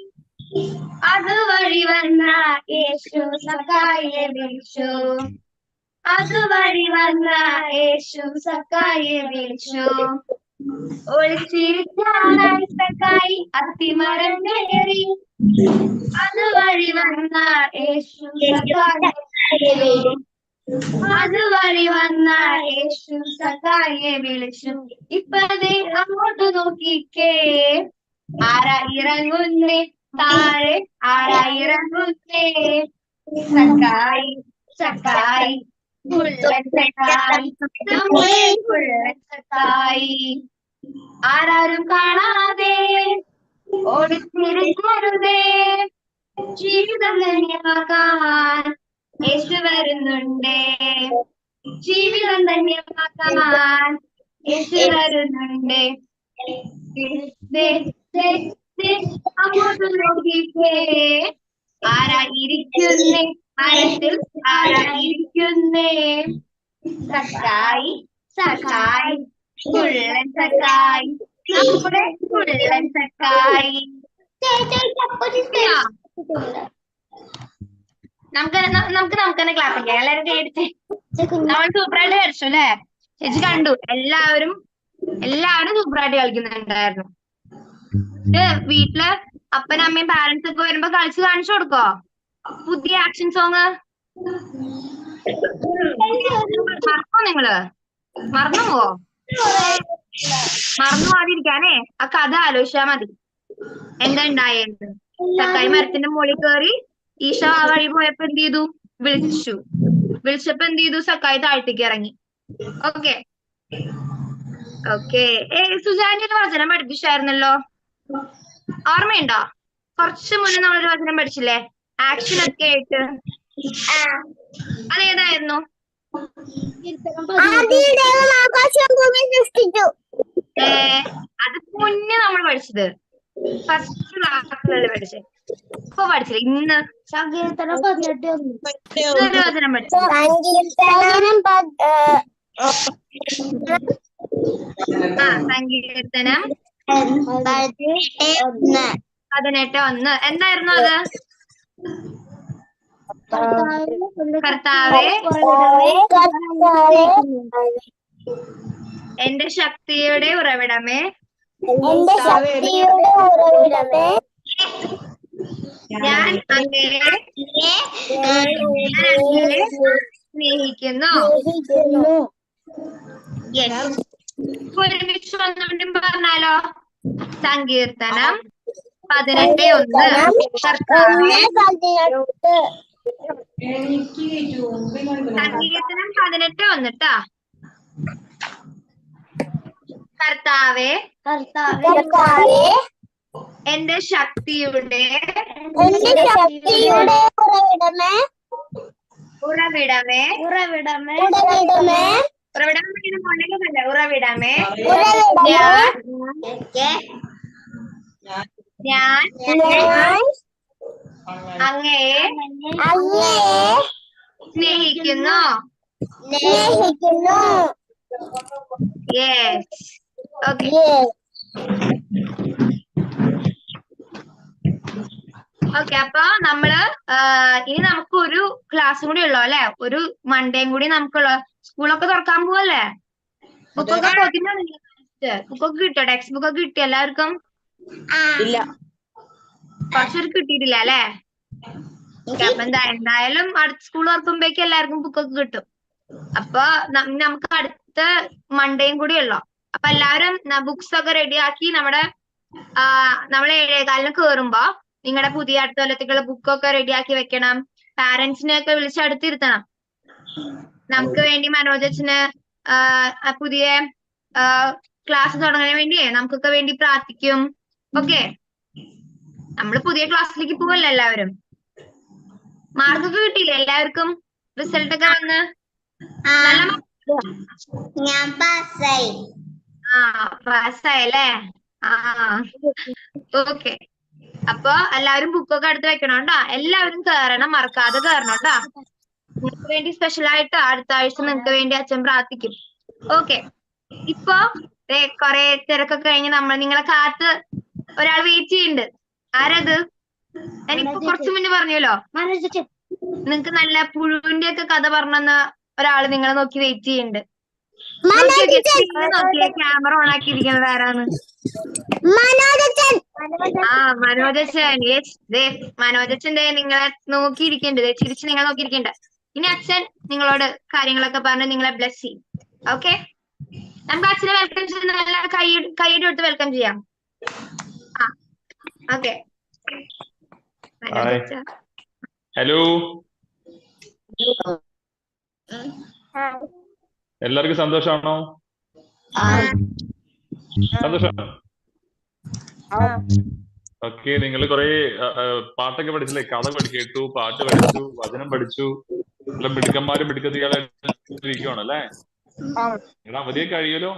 [SPEAKER 3] അതുവഴി വന്ന യേശു സക്കായിയെ വിളിച്ചു. അതുവഴി വന്ന യേശു സക്കായിയെ വിളിച്ചു. ഒളിച്ചിരിക്കാനായി സക്കായി അത്തിമരം കയറി അതുവഴി വന്ന യേശു സക്കായിയെ വിളിച്ചു. അതുവഴി വന്ന യേശു സക്കായിയെ വിളിച്ചു. ഇപ്പതേ അങ്ങോട്ട് നോക്കിക്കേ, ആരാ ഇറങ്ങുന്നേ താഴെ, ആരാ ഇറങ്ങുന്നേ? സക്കായി സക്കായി കുള്ളൻ സക്കായി നമ്മുടെ കുള്ളൻ സക്കായി. ആരാരും കാണാതെ ഓടിത്തിരിക്കരുതേ, ജീവിതം ധന്യമാക്കാൻ യേശു വരുന്നുണ്ടേ. ജീവിതം ധന്യമാക്കാൻ യേശു വരുന്നുണ്ടേ. അങ്ങോട്ട് നോക്കിക്കേ, ആരായിരിക്കുന്നേ മരത്തിൽ, ആരായിരിക്കുന്നേ? സക്കായി സക്കായി കുള്ളൻ സക്കായി നമ്മുടെ കുള്ളൻ സക്കായി. നമുക്ക് തന്നെ ക്ലാസ് ചെയ്യാം. എല്ലാവരും കേട്ടിട്ട് നമ്മൾ സൂപ്പറായിട്ട് കളിച്ചു അല്ലേ? ചേച്ചി കണ്ടു, എല്ലാവരും സൂപ്പറായിട്ട് കളിക്കുന്നുണ്ടായിരുന്നു. വീട്ടില് അപ്പനും അമ്മയും പാരന്റ്സ് ഒക്കെ വരുമ്പോ കളിച്ച് കാണിച്ചു കൊടുക്കോ പുതിയ ആക്ഷൻ സോങ്? മറന്നോ നിങ്ങള്? മറന്നു പോവോ? മറന്നു പോവാതിരിക്കാനേ ആ കഥ ആലോചിച്ചാ മതി. എന്താ ഉണ്ടായത്? സക്കായി മരത്തിന്റെ മുകളിൽ കയറി ഈശോ ആ വഴി പോയപ്പോ എന്ത് ചെയ്തു? വിളിച്ചപ്പോ എന്ത് ചെയ്തു? സക്കായി താഴ്ത്തേക്ക് ഇറങ്ങി. Okay okay. സുജാന്റെ ഒരു വചനം പഠിപ്പിച്ചായിരുന്നല്ലോ, ഓർമ്മയുണ്ടോ? കുറച്ച് മുന്നേ നമ്മളൊരു വചനം പഠിച്ചില്ലേ ആക്ഷൻ ഒക്കെ ആയിട്ട്? അതേതായിരുന്നു? അത് മുന്നേ നമ്മൾ പഠിച്ചത്, ഫസ്റ്റ് ക്ലാസ്സിലല്ലേ പഠിച്ചത്. ഇപ്പൊ പഠിച്ചില്ല, ഇന്ന്
[SPEAKER 1] സങ്കീർത്തനം
[SPEAKER 3] വചനം പഠിച്ചു. സങ്കീർത്തനം 18:1. എന്തായിരുന്നു അത്? കർത്താവേ എന്റെ ശക്തിയുടെ ഉറവിടമേ, ഞാൻ അങ്ങയെ സ്നേഹിക്കുന്നു. ഒരുമിച്ച് വന്നുകൊണ്ടും പറഞ്ഞാലോ? സങ്കീർത്തനം 18:1. സങ്കീർത്തനം 18:1 ട്ടാ. കർത്താവേ,
[SPEAKER 1] കർത്താവേ,
[SPEAKER 3] എന്റെ ശക്തിയുടെ
[SPEAKER 1] എന്റെ ശക്തിയുടെ ഉറവിടമേ,
[SPEAKER 3] ഉറവിടമേ,
[SPEAKER 1] ഉറവിടമേ,
[SPEAKER 3] ഉറവിടം ഉറവിടമേ,
[SPEAKER 1] ഉറവിടമേ,
[SPEAKER 3] ഞാൻ
[SPEAKER 1] ഞാൻ
[SPEAKER 3] അങ്ങയെ
[SPEAKER 1] അങ്ങയെ
[SPEAKER 3] സ്നേഹിക്കുന്നു.
[SPEAKER 1] സ്നേഹിക്കുന്നു.
[SPEAKER 3] യെസ്. ഓക്കെ.
[SPEAKER 1] Yes.
[SPEAKER 3] ഓക്കെ, അപ്പൊ നമ്മള് ഇനി നമുക്ക് ഒരു ക്ലാസ്സും കൂടി ഉള്ളു അല്ലെ, ഒരു മൺഡേയും കൂടി നമുക്കുള്ള. സ്കൂളൊക്കെ തുറക്കാൻ പോവല്ലേ? ബുക്കൊക്കെ പൊതിഞ്ഞോ? ബുക്കൊക്കെ കിട്ടിയോ? ടെക്സ്റ്റ് ബുക്കൊക്കെ കിട്ടിയോ എല്ലാവർക്കും?
[SPEAKER 4] ഇല്ല.
[SPEAKER 3] കുറച്ചൊരു കിട്ടിയിട്ടില്ല അല്ലെ? അപ്പൊ എന്തായാലും അടുത്ത സ്കൂൾ തുറക്കുമ്പോഴേക്കും എല്ലാവർക്കും ബുക്കൊക്കെ കിട്ടും. അപ്പൊ നമുക്ക് അടുത്ത മൺഡേയും കൂടി ഉള്ളു. അപ്പൊ എല്ലാവരും ബുക്സ് ഒക്കെ റെഡിയാക്കി നമ്മള് 7:15 കേറുമ്പോ നിങ്ങളുടെ പുതിയ അടുത്ത കൊല്ലത്തേക്കുള്ള ബുക്കൊക്കെ റെഡിയാക്കി വെക്കണം. പാരന്റ്സിനെ ഒക്കെ വിളിച്ച് അടുത്തിരുത്തണം. നമുക്ക് വേണ്ടി മനോജച്ചന് പുതിയ ക്ലാസ് തുടങ്ങാൻ വേണ്ടിയേ നമുക്കൊക്കെ വേണ്ടി പ്രാർത്ഥിക്കും. ഓക്കെ, നമ്മള് പുതിയ ക്ലാസ്സിലേക്ക് പോവല്ലോ എല്ലാവരും. മാർക്കൊക്കെ കിട്ടിയില്ലേ എല്ലാവർക്കും? റിസൾട്ട് ഒക്കെ വന്ന് നല്ല
[SPEAKER 1] ഞാൻ പാസ്സായി.
[SPEAKER 3] പാസ്സായല്ലേ? ഓക്കെ. അപ്പൊ എല്ലാവരും ബുക്കൊക്കെ അടുത്ത് വെക്കണം കേട്ടോ. എല്ലാവരും കേറണം, മറക്കാതെ കേറണം കേട്ടോ. നിങ്ങൾക്ക് വേണ്ടി സ്പെഷ്യൽ ആയിട്ട് അടുത്ത ആഴ്ച നിങ്ങൾക്ക് വേണ്ടി അച്ഛൻ പ്രാർത്ഥിക്കും. ഓക്കെ. ഇപ്പൊ കൊറേ തിരക്കൊക്കെ കഴിഞ്ഞ് നിങ്ങളെ കാത്ത് ഒരാൾ വെയിറ്റ് ചെയ്യുന്നുണ്ട്. ആരത്? ഞാനിപ്പോ കുറച്ചു മുന്നേ പറഞ്ഞല്ലോ, നിങ്ങക്ക് നല്ല പുഴുവിന്റെ ഒക്കെ കഥ പറഞ്ഞെന്ന ഒരാള് നിങ്ങളെ നോക്കി വെയിറ്റ് ചെയ്യുന്നുണ്ട്. നോക്കിയ ക്യാമറ ഓൺ ആക്കിയിരിക്കുന്നത് ആരാണ്? മനോജച്ചൻ. മനോജച്ചന്റെ നിങ്ങളെ നോക്കിയിരിക്കേണ്ടത്, ചിരിച്ച് നിങ്ങളെ നോക്കിയിരിക്കേണ്ട. ഇനി അച്ഛൻ നിങ്ങളോട് കാര്യങ്ങളൊക്കെ പറഞ്ഞ് നിങ്ങളെ ബ്ലെസ് ചെയ്യും. ഓക്കെ, നമുക്ക് അച്ഛനെ വെൽക്കം ചെയ്ത് നല്ല കൈയ്യടി കൊടുത്ത് വെൽക്കം ചെയ്യാം. ഓക്കെ.
[SPEAKER 5] ഹലോ, എല്ലാവർക്കും സന്തോഷമാണോ? സന്തോഷമാണോ? ഓക്കെ. നിങ്ങൾ കുറെ പാട്ടൊക്കെ പഠിച്ചില്ലേ? കഥ കേട്ടു, പാട്ട് പഠിച്ചു, വചനം പഠിച്ചു. നല്ല മിടുക്കന്മാരും മിടുക്കത്തിരിക്കുകയാണല്ലേ? നിങ്ങളുടെ അവധിയൊക്കെ കഴിയുമല്ലോ.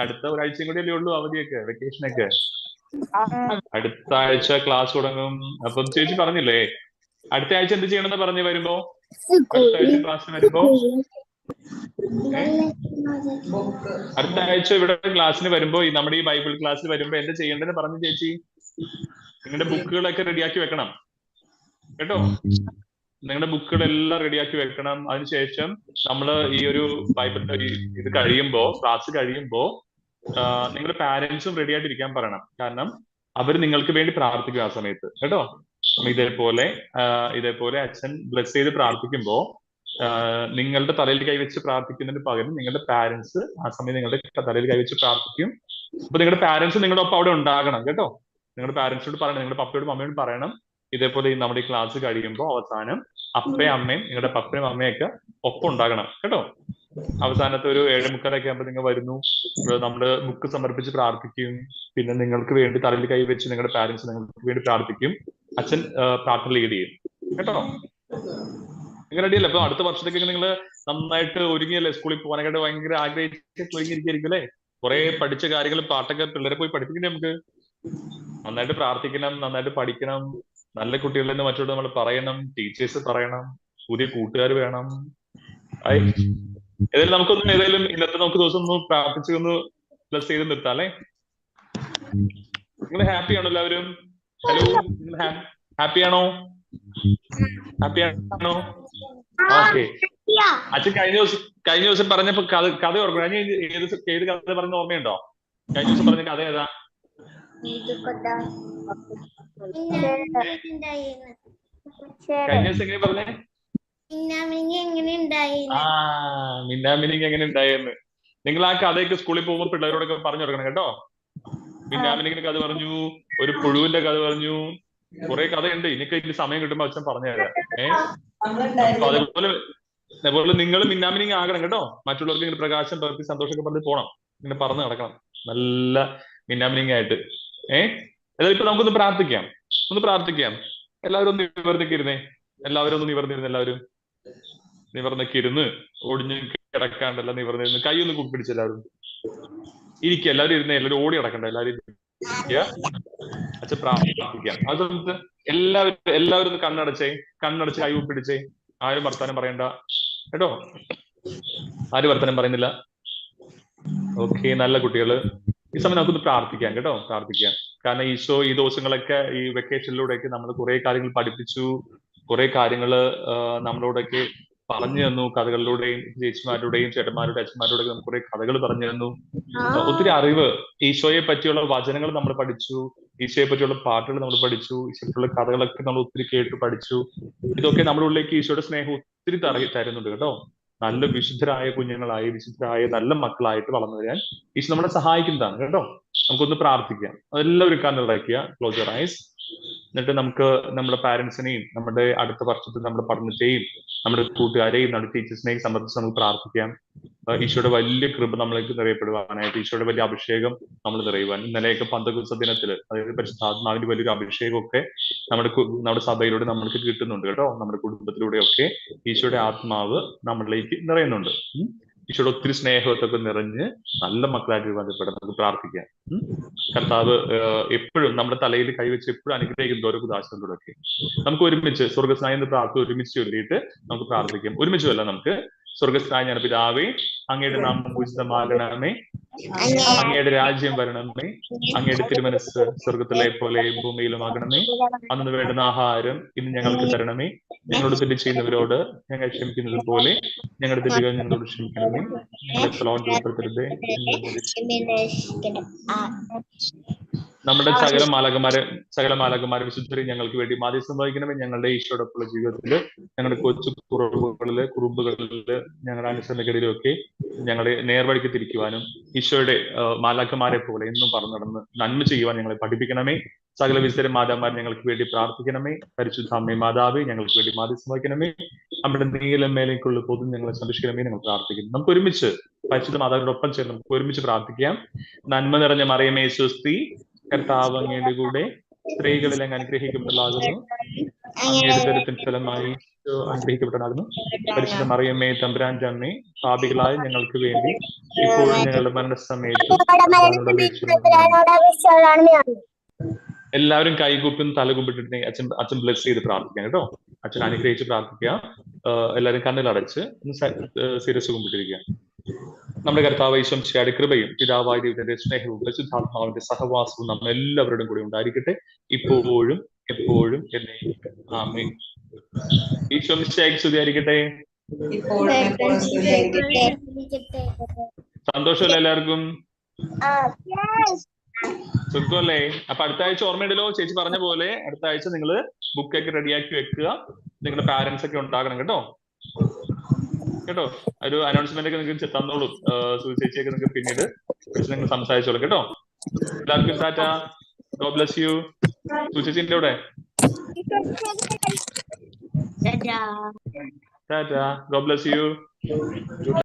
[SPEAKER 5] അടുത്ത ഒരാഴ്ചയും കൂടി അല്ലേ ഉള്ളൂ അവധിയൊക്കെ, വെക്കേഷനൊക്കെ. അടുത്ത ആഴ്ച ക്ലാസ് തുടങ്ങും. അപ്പം ചേച്ചി പറഞ്ഞില്ലേ അടുത്ത ആഴ്ച എന്ത് ചെയ്യണമെന്ന് പറഞ്ഞു വരുമ്പോ? അടുത്ത ആഴ്ച ക്ലാസ്സിന് വരുമ്പോ, അടുത്ത ആഴ്ച ഇവിടെ ക്ലാസ്സിന് വരുമ്പോ, നമ്മുടെ ഈ ബൈബിൾ ക്ലാസ്സിൽ വരുമ്പോ എന്താ ചെയ്യേണ്ടതെന്ന് പറഞ്ഞു ചേച്ചി? നിങ്ങളുടെ ബുക്കുകളൊക്കെ റെഡിയാക്കി വെക്കണം കേട്ടോ. നിങ്ങളുടെ ബുക്കുകളെല്ലാം റെഡിയാക്കി വെക്കണം. അതിനുശേഷം നമ്മള് ഈ ഒരു ബൈബിൾ ഇത് കഴിയുമ്പോ, ക്ലാസ് കഴിയുമ്പോ നിങ്ങളുടെ പാരന്റ്സും റെഡി ആയിട്ടിരിക്കാൻ പറയണം. കാരണം അവർ നിങ്ങൾക്ക് വേണ്ടി പ്രാർത്ഥിക്കും ആ സമയത്ത് കേട്ടോ. ഇതേപോലെ അച്ഛൻ ബ്ലെസ് ചെയ്ത് പ്രാർത്ഥിക്കുമ്പോ നിങ്ങളുടെ തലയിൽ കൈവച്ച് പ്രാർത്ഥിക്കുന്നതിന് പകരം നിങ്ങളുടെ പാരന്റ്സ് ആ സമയം നിങ്ങളുടെ തലയിൽ കൈവച്ച് പ്രാർത്ഥിക്കും. അപ്പൊ നിങ്ങളുടെ പാരന്റ്സ് നിങ്ങളുടെ ഒപ്പം അവിടെ ഉണ്ടാകണം കേട്ടോ. നിങ്ങളുടെ പാരന്റ്സിനോട് പറയണം, നിങ്ങളുടെ പപ്പയോടും അമ്മയോടും പറയണം. ഇതേപോലെ നമ്മുടെ ഈ ക്ലാസ് കഴിയുമ്പോൾ അവസാനം അപ്പയും അമ്മയും, നിങ്ങളുടെ പപ്പയും അമ്മയൊക്കെ ഒപ്പം ഉണ്ടാകണം കേട്ടോ. അവസാനത്തെ ഒരു 7:45 ആകുമ്പോൾ നിങ്ങൾ വരുന്നു, നമ്മള് ബുക്ക് സമർപ്പിച്ച് പ്രാർത്ഥിക്കും. പിന്നെ നിങ്ങൾക്ക് വേണ്ടി തലയിൽ കൈവച്ച് നിങ്ങളുടെ പാരന്റ്സ് നിങ്ങൾക്ക് വേണ്ടി പ്രാർത്ഥിക്കും. അച്ഛൻ പ്രാർത്ഥന ലീഡ് ചെയ്യും കേട്ടോ. നിങ്ങൾ റെഡിയല്ലേ? അപ്പൊ അടുത്ത വർഷത്തേക്ക് നിങ്ങൾ നന്നായിട്ട് ഒരുങ്ങിയല്ലേ? സ്കൂളിൽ പോകാനായിട്ട് ഭയങ്കര ആഗ്രഹിച്ച് ഒരുങ്ങിയിരിക്കും അല്ലേ? കുറെ പഠിച്ച കാര്യങ്ങൾ, പാട്ടൊക്കെ പിള്ളേരെ പോയി പഠിപ്പിക്കണ്ടേ? നമുക്ക് നന്നായിട്ട് പ്രാർത്ഥിക്കണം, നന്നായിട്ട് പഠിക്കണം, നല്ല കുട്ടികളെന്ന് മറ്റോട് നമ്മൾ പറയണം, ടീച്ചേഴ്സ് പറയണം, പുതിയ കൂട്ടുകാർ വേണം. ഏതായാലും ഇന്നത്തെ നമുക്ക് ദിവസം ഒന്ന് പ്രാർത്ഥിച്ച് ഒന്ന് ബ്ലെസ് ചെയ്ത് നിർത്താം അല്ലേ? നിങ്ങൾ ഹാപ്പി ആണോ എല്ലാവരും? ഹലോ, നിങ്ങൾ ഹാപ്പിയാണോ? ഹാപ്പിയാണോ? ഓക്കെ. അച്ഛൻ കഴിഞ്ഞ ദിവസം പറഞ്ഞപ്പോ കഥ ഓർമ്മ, ഞാൻ ഏത് കഥ പറഞ്ഞ ഓർമ്മയുണ്ടോ? കഴിഞ്ഞ ദിവസം പറഞ്ഞ കഥ ഏതാ? കഴിഞ്ഞ ദിവസം എങ്ങനെ പറഞ്ഞേ?
[SPEAKER 1] മിന്നാമിനിങ് എങ്ങനെ
[SPEAKER 5] ഉണ്ടായെന്ന്. നിങ്ങൾ ആ കഥയൊക്കെ സ്കൂളിൽ പോകുമ്പോൾ പിള്ളേരോടൊക്കെ പറഞ്ഞു കൊടുക്കണം കേട്ടോ. മിന്നാമിനിങ്ങിന്റെ കഥ പറഞ്ഞു, ഒരു പുഴുവിന്റെ കഥ പറഞ്ഞു, കുറെ കഥയുണ്ട്. ഇതിനൊക്കെ സമയം കിട്ടുമ്പോ അച്ഛൻ പറഞ്ഞു തരാം. അപ്പൊ അതേപോലെ നിങ്ങൾ മിന്നാമിനിങ് ആകണം കേട്ടോ. മറ്റുള്ളവർക്ക് ഇങ്ങനെ പ്രകാശം പകർത്തി സന്തോഷമൊക്കെ പറഞ്ഞ് പോണം, ഇങ്ങനെ പറന്ന് നടക്കണം നല്ല മിന്നാമിനിങ് ആയിട്ട്. അതായത് ഇപ്പൊ നമുക്കൊന്ന് പ്രാർത്ഥിക്കാം, എല്ലാവരും ഒന്ന് നിവർന്നിക്കിരുന്നേ, എല്ലാവരും നിവർന്നൊക്കെ ഇരുന്ന് ഒടിഞ്ഞ് കിടക്കാണ്ടല്ല, നിവർന്നിരുന്ന് കൈ ഒന്ന് കുപ്പിടിച്ച് എല്ലാവരും ഇരിക്കുക. എല്ലാവരും ഇരുന്നേ, എല്ലാവരും ഓടി കിടക്കണ്ട, എല്ലാവരും അച്ഛൻ പ്രാർത്ഥിക്കാം. അത് നമുക്ക് എല്ലാവരും ഒന്ന് കണ്ണടച്ച് കൈ കുപ്പിടിച്ചേ. ആരും വർത്താനം പറയണ്ട കേട്ടോ, ആരും വർത്താനം പറയുന്നില്ല. ഓക്കെ, നല്ല കുട്ടികള്. ഈ സമയം നമുക്കൊന്ന് പ്രാർത്ഥിക്കാം കേട്ടോ, പ്രാർത്ഥിക്കാം. കാരണം ഈശോ ഈ ദിവസങ്ങളൊക്കെ ഈ വെക്കേഷനിലൂടെയൊക്കെ നമ്മൾ കുറെ കാര്യങ്ങൾ പഠിപ്പിച്ചു, കുറെ കാര്യങ്ങള് നമ്മളോടൊക്കെ പറഞ്ഞു തന്നു. കഥകളിലൂടെയും ചേച്ചിമാരുടെയും ചേട്ടന്മാരുടെയും അച്ഛന്മാരുടെയും നമുക്ക് കുറെ കഥകൾ പറഞ്ഞു തന്നു. ഒത്തിരി അറിവ്, ഈശോയെ പറ്റിയുള്ള വചനങ്ങൾ നമ്മൾ പഠിച്ചു, ഈശോയെ പറ്റിയുള്ള പാട്ടുകൾ നമ്മൾ പഠിച്ചു, ഈശോയുള്ള കഥകളൊക്കെ നമ്മൾ ഒത്തിരി കേട്ട് പഠിച്ചു. ഇതൊക്കെ നമ്മുടെ ഉള്ളിലേക്ക് ഈശോയുടെ സ്നേഹം ഒത്തിരി തരുന്നുണ്ട് കേട്ടോ. നല്ല വിശുദ്ധരായ കുഞ്ഞുങ്ങളായി, വിശുദ്ധരായ നല്ല മക്കളായിട്ട് വളർന്നു വരാൻ ഈശോ നമ്മളെ സഹായിക്കുന്നതാണ് കേട്ടോ. നമുക്കൊന്ന് പ്രാർത്ഥിക്കാം. അതെല്ലാവരും കണ്ണടയ്ക്കുക, ക്ലോസ് യുവർ ഐസ്. എന്നിട്ട് നമുക്ക് നമ്മുടെ പാരന്റ്സിനെയും നമ്മുടെ അടുത്ത വർഷത്തിൽ നമ്മുടെ പഠനത്തെയും നമ്മുടെ കൂട്ടുകാരെയും നമ്മുടെ ടീച്ചേഴ്സിനെയും സംബന്ധിച്ച് നമുക്ക് പ്രാർത്ഥിക്കാം. ഈശോയുടെ വലിയ കൃപ നമ്മൾക്ക് നിറയപ്പെടുവാനായിട്ട്, ഈശോയുടെ വലിയ അഭിഷേകം നമ്മൾ നിറയുവാൻ. ഇന്നലെയൊക്കെ പന്തക്കുസ്ത ദിനത്തില്, അതായത് പരിശുദ്ധാത്മാവിന്റെ വലിയൊരു അഭിഷേകമൊക്കെ നമ്മുടെ സഭയിലൂടെ നമ്മൾക്ക് കിട്ടുന്നുണ്ട് കേട്ടോ. നമ്മുടെ കുടുംബത്തിലൂടെയൊക്കെ ഈശോയുടെ ആത്മാവ് നമ്മളിലേക്ക് നിറയുന്നുണ്ട്. ഈശോയുടെ ഒത്തിരി സ്നേഹത്തൊക്കെ നിറഞ്ഞ് നല്ല മക്കളായിട്ട് ബന്ധപ്പെടാൻ നമുക്ക് പ്രാർത്ഥിക്കാം. കർത്താവ് എപ്പോഴും നമ്മുടെ തലയിൽ കൈവച്ച് എപ്പോഴും അനുഗ്രഹിക്കുന്ന ഓരോ ഉദാശകളിലൂടെയൊക്കെ നമുക്ക് ഒരുമിച്ച് സ്വർഗസ്നായ എന്ന് പ്രാർത്ഥന ഒരുമിച്ച് ചൊല്ലിയിട്ട് നമുക്ക് പ്രാർത്ഥിക്കാം. ഒരുമിച്ച് വല്ല നമുക്ക് സ്വർഗസ്നായ ഞാൻ പിതാവേ, അങ്ങയുടെ നാമം പൂജിതമാകണമേ, അങ്ങയുടെ രാജ്യം വരണമേ, അങ്ങയുടെ തിരുമനസ് സ്വർഗത്തിലെ പോലെ ഭൂമിയിലുമാകണമേ. അന്ന് വേണ്ടുന്ന ആഹാരം ഇന്ന് ഞങ്ങൾക്ക് തരണമേ. ഞങ്ങളോട് തെറ്റ് ചെയ്യുന്നവരോട് ഞങ്ങൾ ക്ഷമിക്കുന്നത് പോലെ ഞങ്ങളുടെ തെറ്റുകൾ ഞങ്ങളോട് ക്ഷമിക്കണമേ. ഉൾപ്പെടുത്തരുതേ. നമ്മുടെ സകല മാലാഖമാരെ വിശുദ്ധരെ ഞങ്ങൾക്ക് വേണ്ടി മാധ്യസ്ഥം വഹിക്കണമേ. ഞങ്ങളുടെ ഈശോടൊപ്പമുള്ള ജീവിതത്തില്, ഞങ്ങളുടെ കൊച്ചു കുറുമ്പുകളില് ഞങ്ങളുടെ അനുസരണകളിലൊക്കെ ഞങ്ങളെ നേർവഴിക്ക് തിരിക്കുവാനും ഈശോയുടെ മാലാഖമാരെ പോലെ എന്നും പറഞ്ഞു നടന്ന് നന്മ ചെയ്യുവാൻ ഞങ്ങളെ പഠിപ്പിക്കണമേ. സകല വിശുദ്ധ മാതാമാർ ഞങ്ങൾക്ക് വേണ്ടി പ്രാർത്ഥിക്കണമേ. പരിശുദ്ധ അമ്മേ മാതാവേ ഞങ്ങൾക്ക് വേണ്ടി മാധ്യസ്ഥം വഹിക്കണമേ. നമ്മുടെ നീലം മേലേക്കുള്ള പൊതു ഞങ്ങളെ സംരക്ഷിക്കണമേ. ഞങ്ങൾ പ്രാർത്ഥിക്കുന്നു. നമുക്ക് ഒരുമിച്ച് പരിശുദ്ധ മാതാവിനോടൊപ്പം ചേർന്ന് നമുക്ക് ഒരുമിച്ച് പ്രാർത്ഥിക്കാം. നന്മ നിറഞ്ഞ മറിയമേ സ്വസ്തി, കർത്താവ് അങ്ങയുടെ കൂടെ സ്ത്രീകളിൽ അങ്ങ് അനുഗ്രഹിക്കപ്പെട്ടതാകുന്നു, അങ്ങയുടെ ദരിദ്രത്തിൻ ഫലമായി അനുഗ്രഹിക്കപ്പെട്ടതാകുന്നു. പരിശുദ്ധ മറിയമ്മേ തമ്പുരാന്റെ അമ്മേ, പാപികളായ ഞങ്ങൾക്ക് വേണ്ടി ഇപ്പോഴും ഞങ്ങളുടെ മരണസമയത്തും. എല്ലാവരും കൈകൂപ്പും തലകുമ്പിട്ടിട്ട് അച്ഛൻ ബ്ലെസ് ചെയ്ത് പ്രാർത്ഥിക്കാം കേട്ടോ. അച്ഛൻ അനുഗ്രഹിച്ച് പ്രാർത്ഥിക്കുക. എല്ലാവരും കണ്ണിലടച്ച് ശിരസ് കുമ്പിട്ടിരിക്കുക. നമ്മുടെ കർത്താവ് ഈശോ മിശിഹായുടെ കൃപയും പിതാവായ ദൈവത്തിന്റെ സ്നേഹവും പരിശുദ്ധാത്മാവിന്റെ സഹവാസവും നമ്മൾ എല്ലാവരുടെയും കൂടെ ഉണ്ടായിരിക്കട്ടെ, ഇപ്പോഴും എപ്പോഴും എന്നേക്കും. ആമേൻ. ഈശോ മിശിഹായ്ക്ക് സ്തുതിയായിരിക്കട്ടെ. സന്തോഷമല്ലേ എല്ലാവർക്കും? സുഖമല്ലേ? അപ്പൊ അടുത്ത ആഴ്ച ഓർമ്മയുണ്ടല്ലോ, ചേച്ചി പറഞ്ഞ പോലെ അടുത്ത ആഴ്ച നിങ്ങൾ ബുക്കൊക്കെ റെഡിയാക്കി വെക്കുക. നിങ്ങളുടെ പാരന്റ്സ് ഒക്കെ ഉണ്ടാകണം കേട്ടോ. ഒരു അനൗൺസ്മെന്റ് ഒക്കെ നിങ്ങൾക്ക് തന്നോളും. ചേച്ചിയൊക്കെ നിങ്ങൾക്ക് പിന്നീട് നിങ്ങൾ സംസാരിച്ചോളൂ കേട്ടോ. എല്ലാവർക്കും ടാറ്റ, ഗോഡ് ബ്ലെസ് യു. ചേച്ചിന്റെ കൂടെ ടാറ്റ, ഗോഡ് ബ്ലെസ് യു.